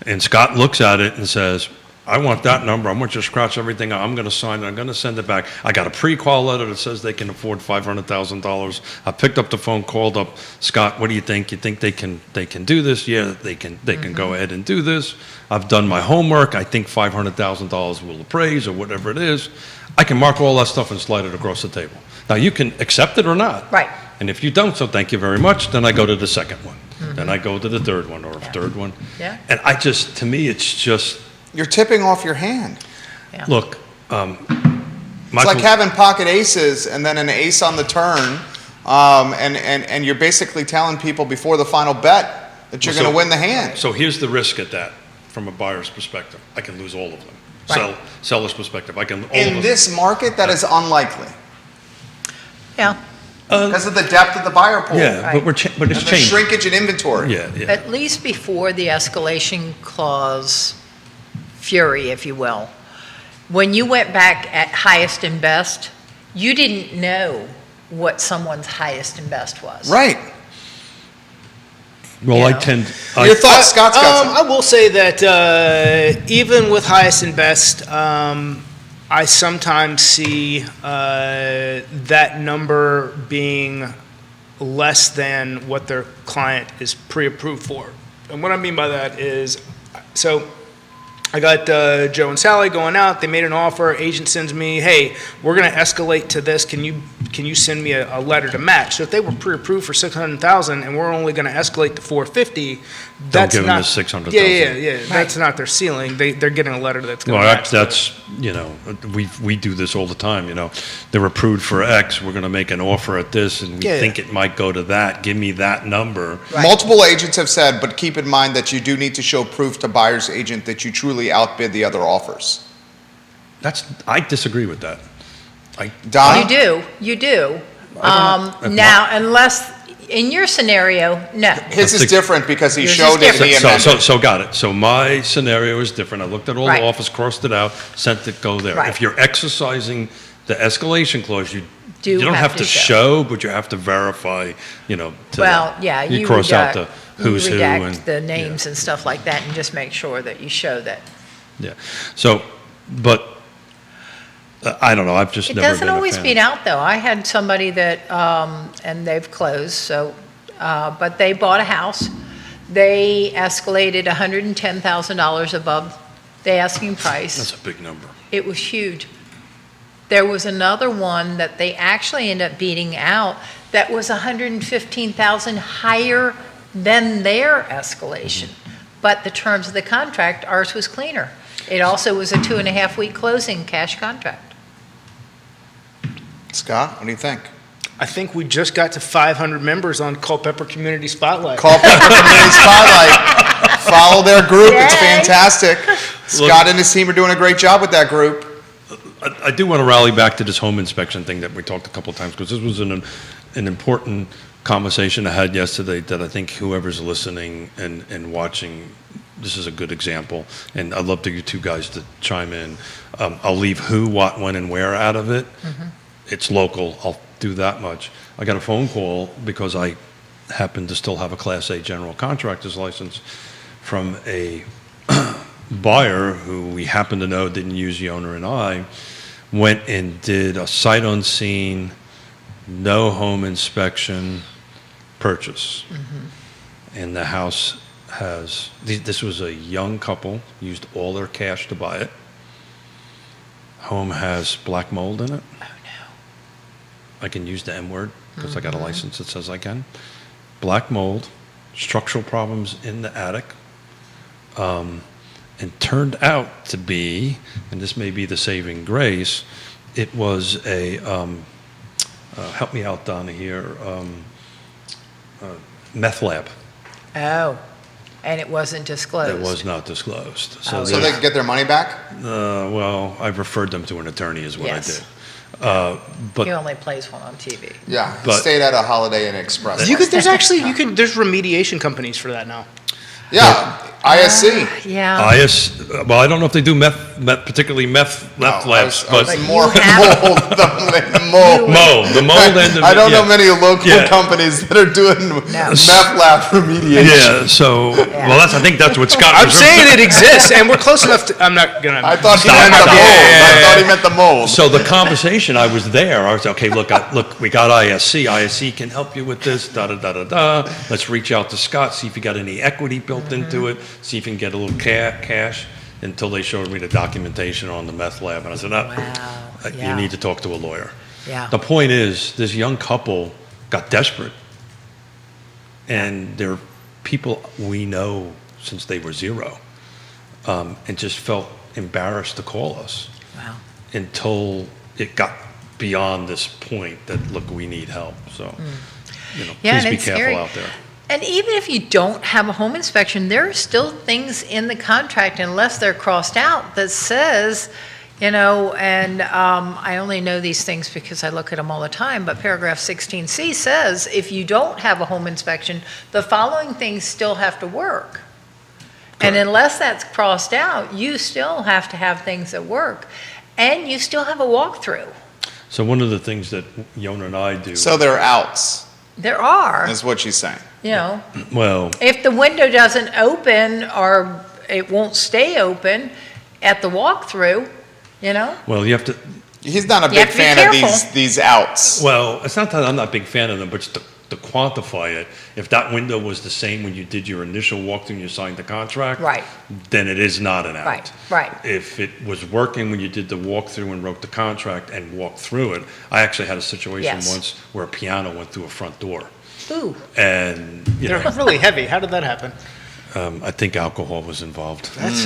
D: And Scott looks at it and says, I want that number. I'm going to scratch everything out. I'm going to sign it. I'm going to send it back. I got a pre-qual letter that says they can afford $500,000. I picked up the phone, called up Scott. What do you think? You think they can do this? Yeah, they can go ahead and do this. I've done my homework. I think $500,000 will appraise or whatever it is. I can mark all that stuff and slide it across the table. Now you can accept it or not.
C: Right.
D: And if you don't, so thank you very much. Then I go to the second one. Then I go to the third one or a third one.
C: Yeah.
D: And to me, it's just.
B: You're tipping off your hand.
D: Look,
B: It's like having pocket aces and then an ace on the turn, and you're basically telling people before the final bet that you're going to win the hand.
D: So here's the risk at that, from a buyer's perspective. I can lose all of them.
C: Right.
D: Seller's perspective, I can all of
B: In
D: them.
B: this market, that is unlikely
C: Yeah,
B: because of the depth of the buyer pool
D: Yeah,
C: Right.
D: but
B: and
D: it's
B: the
D: changing.
B: shrinkage in inventory.
D: Yeah.
C: at least before the escalation clause fury, if you will. When you went back at highest and best, you didn't know what someone's highest and best was.
B: Right.
D: Well,
C: You
D: I
C: know.
D: tend.
B: Your thoughts, Scott's got some.
E: I will say that even with highest and best, I sometimes see that number being less than what their client is pre-approved for. And what I mean by that is, so I got Joe and Sally going out. They made an offer. Agent sends me, hey, we're going to escalate to this. Can you send me a letter to match? So if they were pre-approved for $600,000 and we're only going to escalate to $450,000, that's
D: give them
E: not
D: the $600,000.
E: Yeah. That's not their ceiling. They're getting a letter that's going
D: Well,
E: to match.
D: that's we do this all the time. They're approved for X. We're going to make an offer at this, and we
E: Yeah.
D: think it might go to that. Give me that number.
C: Right.
B: Multiple agents have said, but keep in mind that you do need to show proof to buyer's agent that you truly outbid the other offers.
D: I disagree with that.
B: Donna?
C: You do.
D: If
C: Now, unless, in your scenario, no.
B: His is different because he
C: Yours is
B: showed it and he
C: different.
B: amended.
D: So got it. So my scenario is different. I looked at all
C: Right.
D: the offers, crossed it out, sent it, go there.
C: Right.
D: If you're exercising the escalation clause, you
C: Do
D: don't
C: have
D: have
C: to
D: to
C: show.
D: show, but you have to verify,
C: Well, yeah, you
D: cross out
C: redact,
D: the who's
C: you
D: who
C: redact
D: and
C: the names and stuff like that and just make sure that you show that.
D: Yeah. So, but I don't know. I've just
C: It
D: never
C: doesn't
D: been a
C: always
D: fan.
C: beat out, though. I had somebody that, and they've closed, so, but they bought a house. They escalated $110,000 above the asking price.
D: That's a big number.
C: It was huge. There was another one that they actually ended up beating out that was $115,000 higher than their escalation. But the terms of the contract, ours was cleaner. It also was a 2.5-week closing cash contract.
B: Scott, what do you think?
E: I think we just got to 500 members on Culpeper Community Spotlight.
B: Culpeper Community Spotlight. Follow their group. It's
C: Yay.
B: fantastic. Scott and his team are doing a great job with that group.
D: I do want to rally back to this home inspection thing that we talked a couple of times, because this was an important conversation I had yesterday that I think whoever's listening and watching, this is a good example. And I'd love to you two guys to chime in. I'll leave who, what, when, and where out of it. It's local. I'll do that much. I got a phone call because I happen to still have a Class A general contractor's license from a buyer who we happen to know didn't use the owner and I, went and did a sight unseen, no home inspection purchase. And the house has, this was a young couple, used all their cash to buy it. Home has black mold in it.
C: Oh, no.
D: I can use the M word because I got a license that says I can. Black mold, structural problems in the attic. And turned out to be, and this may be the saving grace, it was a, help me out, Donna, here, meth lab.
C: Oh, and it wasn't disclosed.
D: That was not disclosed.
C: Oh,
B: So they can get their money back?
D: Well, I've referred them to an attorney is what
C: Yes.
D: I did. But
C: He only plays one on TV.
B: Yeah.
D: But-
B: Stayed at a Holiday Inn Express.
E: There's remediation companies for that now.
B: Yeah. ISC.
C: Yeah.
D: well, I don't know if they do particularly meth
B: No,
D: labs,
B: I was
D: but
B: more
C: you have-
B: mold than mold.
D: the mold end of
B: I don't
D: yeah.
B: know many local
D: Yeah.
B: companies that are doing meth lab remediation.
D: Yeah, so, well, I think that's what Scott
E: I'm
D: was
E: saying it exists, and we're close enough to, I'm not gonna.
B: I thought he
D: Stop,
B: meant the
D: stop.
B: mold.
D: Yeah,
B: I thought he meant the mold.
D: So the conversation, I was there, I was, okay, look, we got ISC. ISC can help you with this, da-da-da-da-da. Let's reach out to Scott, see if you got any equity built into it, see if you can get a little cash, until they showed me the documentation on the meth lab. And I said,
C: Wow,
D: you
C: yeah.
D: need to talk to a lawyer.
C: Yeah.
D: The point is, this young couple got desperate. And they're people we know since they were zero, and just felt embarrassed to call us
C: Wow.
D: until it got beyond this point that, look, we need help. So,
C: Yeah,
D: please
C: and
D: be
C: it's
D: careful
C: scary.
D: out there.
C: And even if you don't have a home inspection, there are still things in the contract, unless they're crossed out, that says, and I only know these things because I look at them all the time, but paragraph 16C says, if you don't have a home inspection, the following things still have to work. And
D: Correct.
C: unless that's crossed out, you still have to have things that work, and you still have a walkthrough.
D: So one of the things that Yona and I do,
B: So they're outs,
C: There are,
B: is what she's saying.
D: well,
C: if the window doesn't open or it won't stay open at the walkthrough,
D: well, you have to,
B: He's not a
C: You
B: big
C: have to be
B: fan of
C: careful.
B: these outs.
D: well, it's not that I'm not a big fan of them, but just to quantify it, if that window was the same when you did your initial walkthrough and you signed the contract,
C: Right.
D: then it is not an out.
C: Right.
D: If it was working when you did the walkthrough and wrote the contract and walked through it, I actually had a situation
C: Yes.
D: once where a piano went through a front door.
C: Ooh,
D: And,
E: They're really heavy. How did that happen?
D: I think alcohol was involved.
E: That's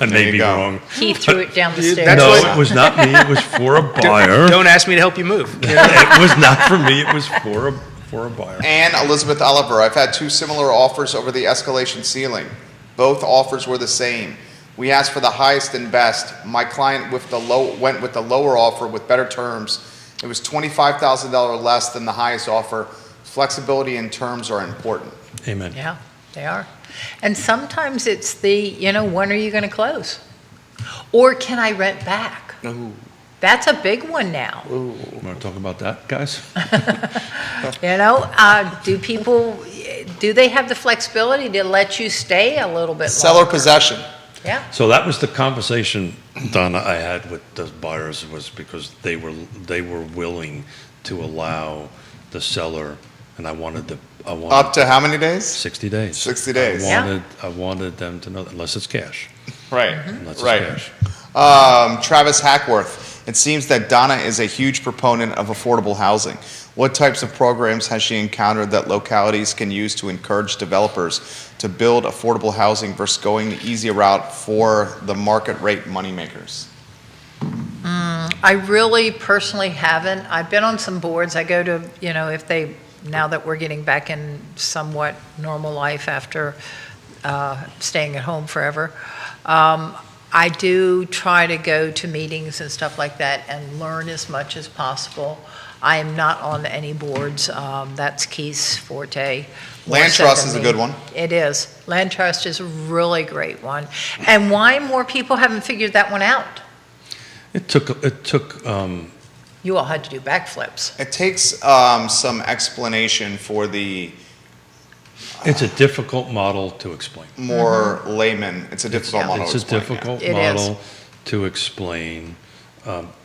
D: I may
B: you
D: be
B: go.
D: wrong.
C: he threw it down the
E: Dude,
C: stairs.
E: that's
D: No,
E: what-
D: it was not me. It was for a buyer.
E: Don't ask me to help you move.
D: It was not for me. It was for a buyer.
B: And Elizabeth Oliver, I've had two similar offers over the escalation ceiling. Both offers were the same. We asked for the highest and best. My client went with the lower offer with better terms. It was $25,000 less than the highest offer. Flexibility and terms are important.
D: Amen.
C: Yeah, they are. And sometimes it's when are you going to close? Or can I rent back? That's a big one now.
D: Want to talk about that, guys?
C: Do they have the flexibility to let you stay a little bit
B: Seller
C: longer?
B: possession.
C: Yeah,
D: So that was the conversation, Donna, I had with those buyers, was because they were willing to allow the seller, and I wanted
B: Up to how many days?
D: 60 days.
B: 60 days.
D: I wanted them to know, unless it's cash,
B: Right.
D: unless it's
B: Right.
D: cash.
B: Travis Hackworth, it seems that Donna is a huge proponent of affordable housing. What types of programs has she encountered that localities can use to encourage developers to build affordable housing versus going the easier route for the market rate moneymakers?
C: I really personally haven't. I've been on some boards. I go to, now that we're getting back in somewhat normal life after staying at home forever, I do try to go to meetings and stuff like that and learn as much as possible. I am not on any boards. That's Keith's forte. more
B: Land
C: so
B: trust
C: than
B: is a
C: me.
B: good one.
C: It is. Land trust is a really great one. And why more people haven't figured that one out?
D: It took,
C: You all had to do backflips.
B: It takes some explanation for the
D: it's a difficult model to explain.
B: more layman. It's a difficult model.
D: It's
B: to
D: a
B: explain, yeah.
D: difficult
C: It is.
D: model to explain.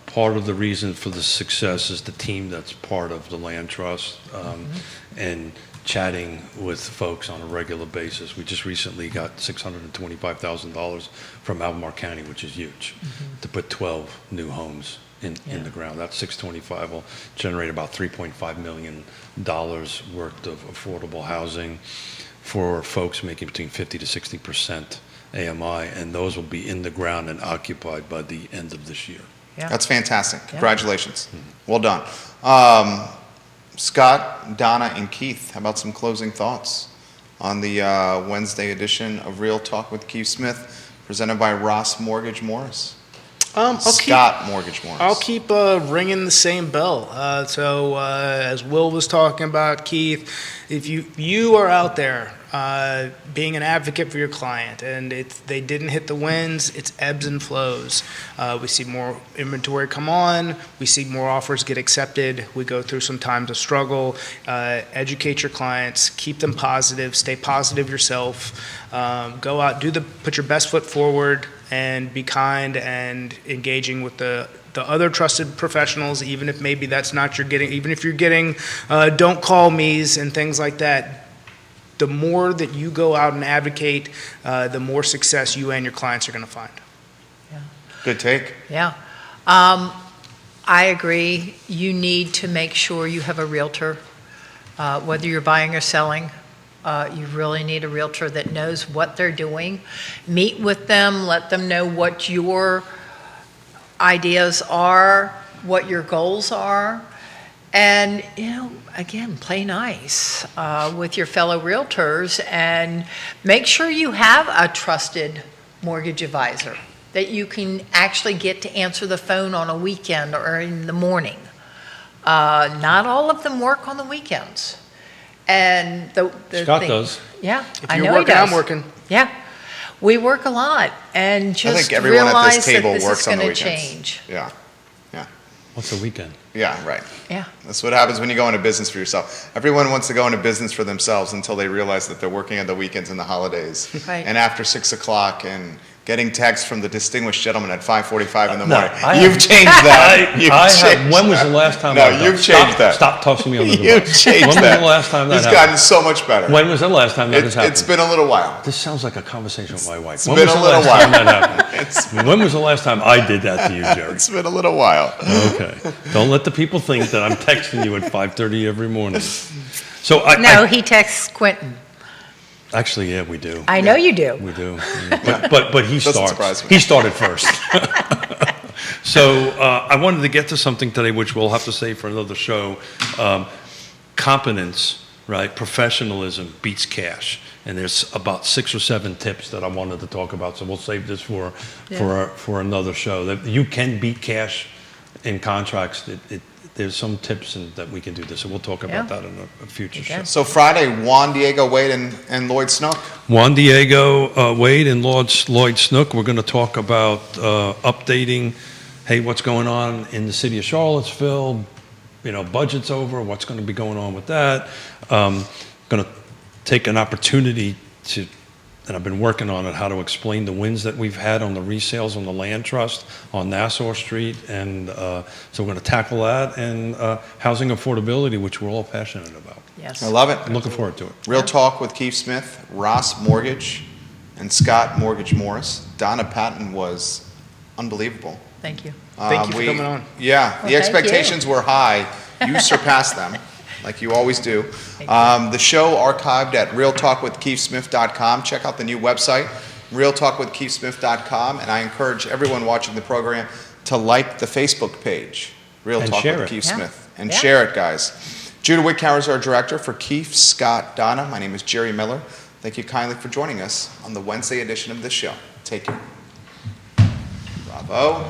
D: Part of the reason for the success is the team that's part of the land trust, and chatting with folks on a regular basis. We just recently got $625,000 from Albemarle County, which is huge, to put 12 new homes in the ground. That 625 will generate about $3.5 million worth of affordable housing for folks making between 50 to 60% AMI, and those will be in the ground and occupied by the end of this year.
C: Yeah.
B: That's fantastic. Congratulations. Well done. Scott, Donna, and Keith, how about some closing thoughts on the Wednesday edition of Real Talk with Keith Smith, presented by Ross Mortgage Morris? Scott Mortgage Morris.
E: I'll keep ringing the same bell. As Will was talking about, Keith, if you are out there being an advocate for your client, and they didn't hit the wins, it's ebbs and flows. We see more inventory come on. We see more offers get accepted. We go through some times of struggle. Educate your clients. Keep them positive. Stay positive yourself. Go out. Put your best foot forward. And be kind and engaging with the other trusted professionals, even if maybe that's not even if you're getting don't call me's and things like that. The more that you go out and advocate, the more success you and your clients are going to find.
B: Good take.
C: Yeah. I agree. You need to make sure you have a realtor, whether you're buying or selling. You really need a realtor that knows what they're doing. Meet with them, let them know what your ideas are, what your goals are, and, again, play nice with your fellow realtors, and make sure you have a trusted mortgage advisor that you can actually get to answer the phone on a weekend or in the morning. Not all of them work on the weekends. And the
D: Scott
C: thing-
D: does.
C: Yeah,
E: If
C: I
E: you're
C: know he
E: working,
C: does.
E: I'm working.
C: Yeah, we work a lot, and just
B: think everyone at this
C: realize that
B: table
C: this
B: works
C: is
B: on the
C: going to
B: weekends.
C: change.
B: Yeah.
D: What's the weekend?
B: Yeah, right.
C: Yeah,
B: That's what happens when you go into business for yourself. Everyone wants to go into business for themselves until they realize that they're working on the weekends and the holidays.
C: Right.
B: And after 6 o'clock and getting text from the distinguished gentleman at 5:45 in the
D: No,
B: morning.
D: I
B: You've
D: have-
B: changed that. You've changed
D: when was
B: that.
D: the last time
B: No,
D: I've done-
B: you've changed that.
D: Stop tossing me under the
B: You've
D: bus.
B: changed
D: When
B: that.
D: was the last time that
B: It's
D: happened?
B: gotten so much better.
D: When was the last time that has happened?
B: It's been a little while.
D: This sounds like a conversation with my wife.
B: It's
D: When
B: been
D: was
B: a
D: the
B: little
D: last
B: while.
D: time that happened? When was the last time I did that to you, Jerry?
B: It's been a little while.
D: Okay. Don't let the people think that I'm texting you at 5:30 every morning. So
C: no, he texts Quentin.
D: actually, yeah, we do.
C: I know you do.
D: We do. But he
B: Doesn't
D: starts.
B: surprise me.
D: He started first. So I wanted to get to something today, which we'll have to save for another show. Competence, right? Professionalism beats cash. And there's about 6 or 7 tips that I wanted to talk about. So we'll save this for another show. That you can beat cash in contracts. There's some tips that we can do this. So we'll talk about that in a future show.
C: Okay.
B: So Friday, Juan Diego Wade and Lloyd Snook.
D: Juan Diego Wade and Lloyd Snook, we're going to talk about updating, hey, what's going on in the city of Charlottesville, budget's over, what's going to be going on with that. Going to take an opportunity to, and I've been working on it, how to explain the wins that we've had on the resales on the land trust on Nassau Street. And so we're going to tackle that, and housing affordability, which we're all passionate about.
C: Yes.
B: I love it.
D: I'm looking forward to it.
B: Real Talk with Keith Smith, Ross Mortgage, and Scott Mortgage Morris. Donna Patton was unbelievable.
C: Thank you.
E: Thank you for coming on.
B: Yeah,
C: Well,
B: the
C: thank
B: expectations were high. You surpassed them, like you always do. The show archived at realtalkwithkeithsmith.com. Check out the new website, realtalkwithkeithsmith.com, and I encourage everyone watching the program to like the Facebook page, Real
D: And
B: Talk
D: share
B: with
D: it.
B: Keith
C: Yeah.
B: Smith, and
C: Yeah.
B: share it, guys. Judah Wickhauer is our director. For Keith, Scott, Donna, my name is Jerry Miller. Thank you kindly for joining us on the Wednesday edition of this show. Take care. Bravo.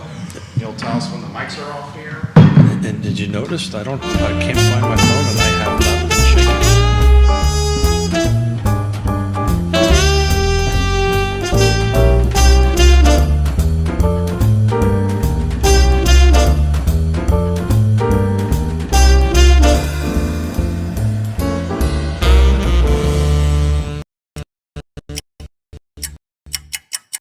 B: You'll tell us when the mics are off here.
D: And did you notice, I can't find my phone, and I have not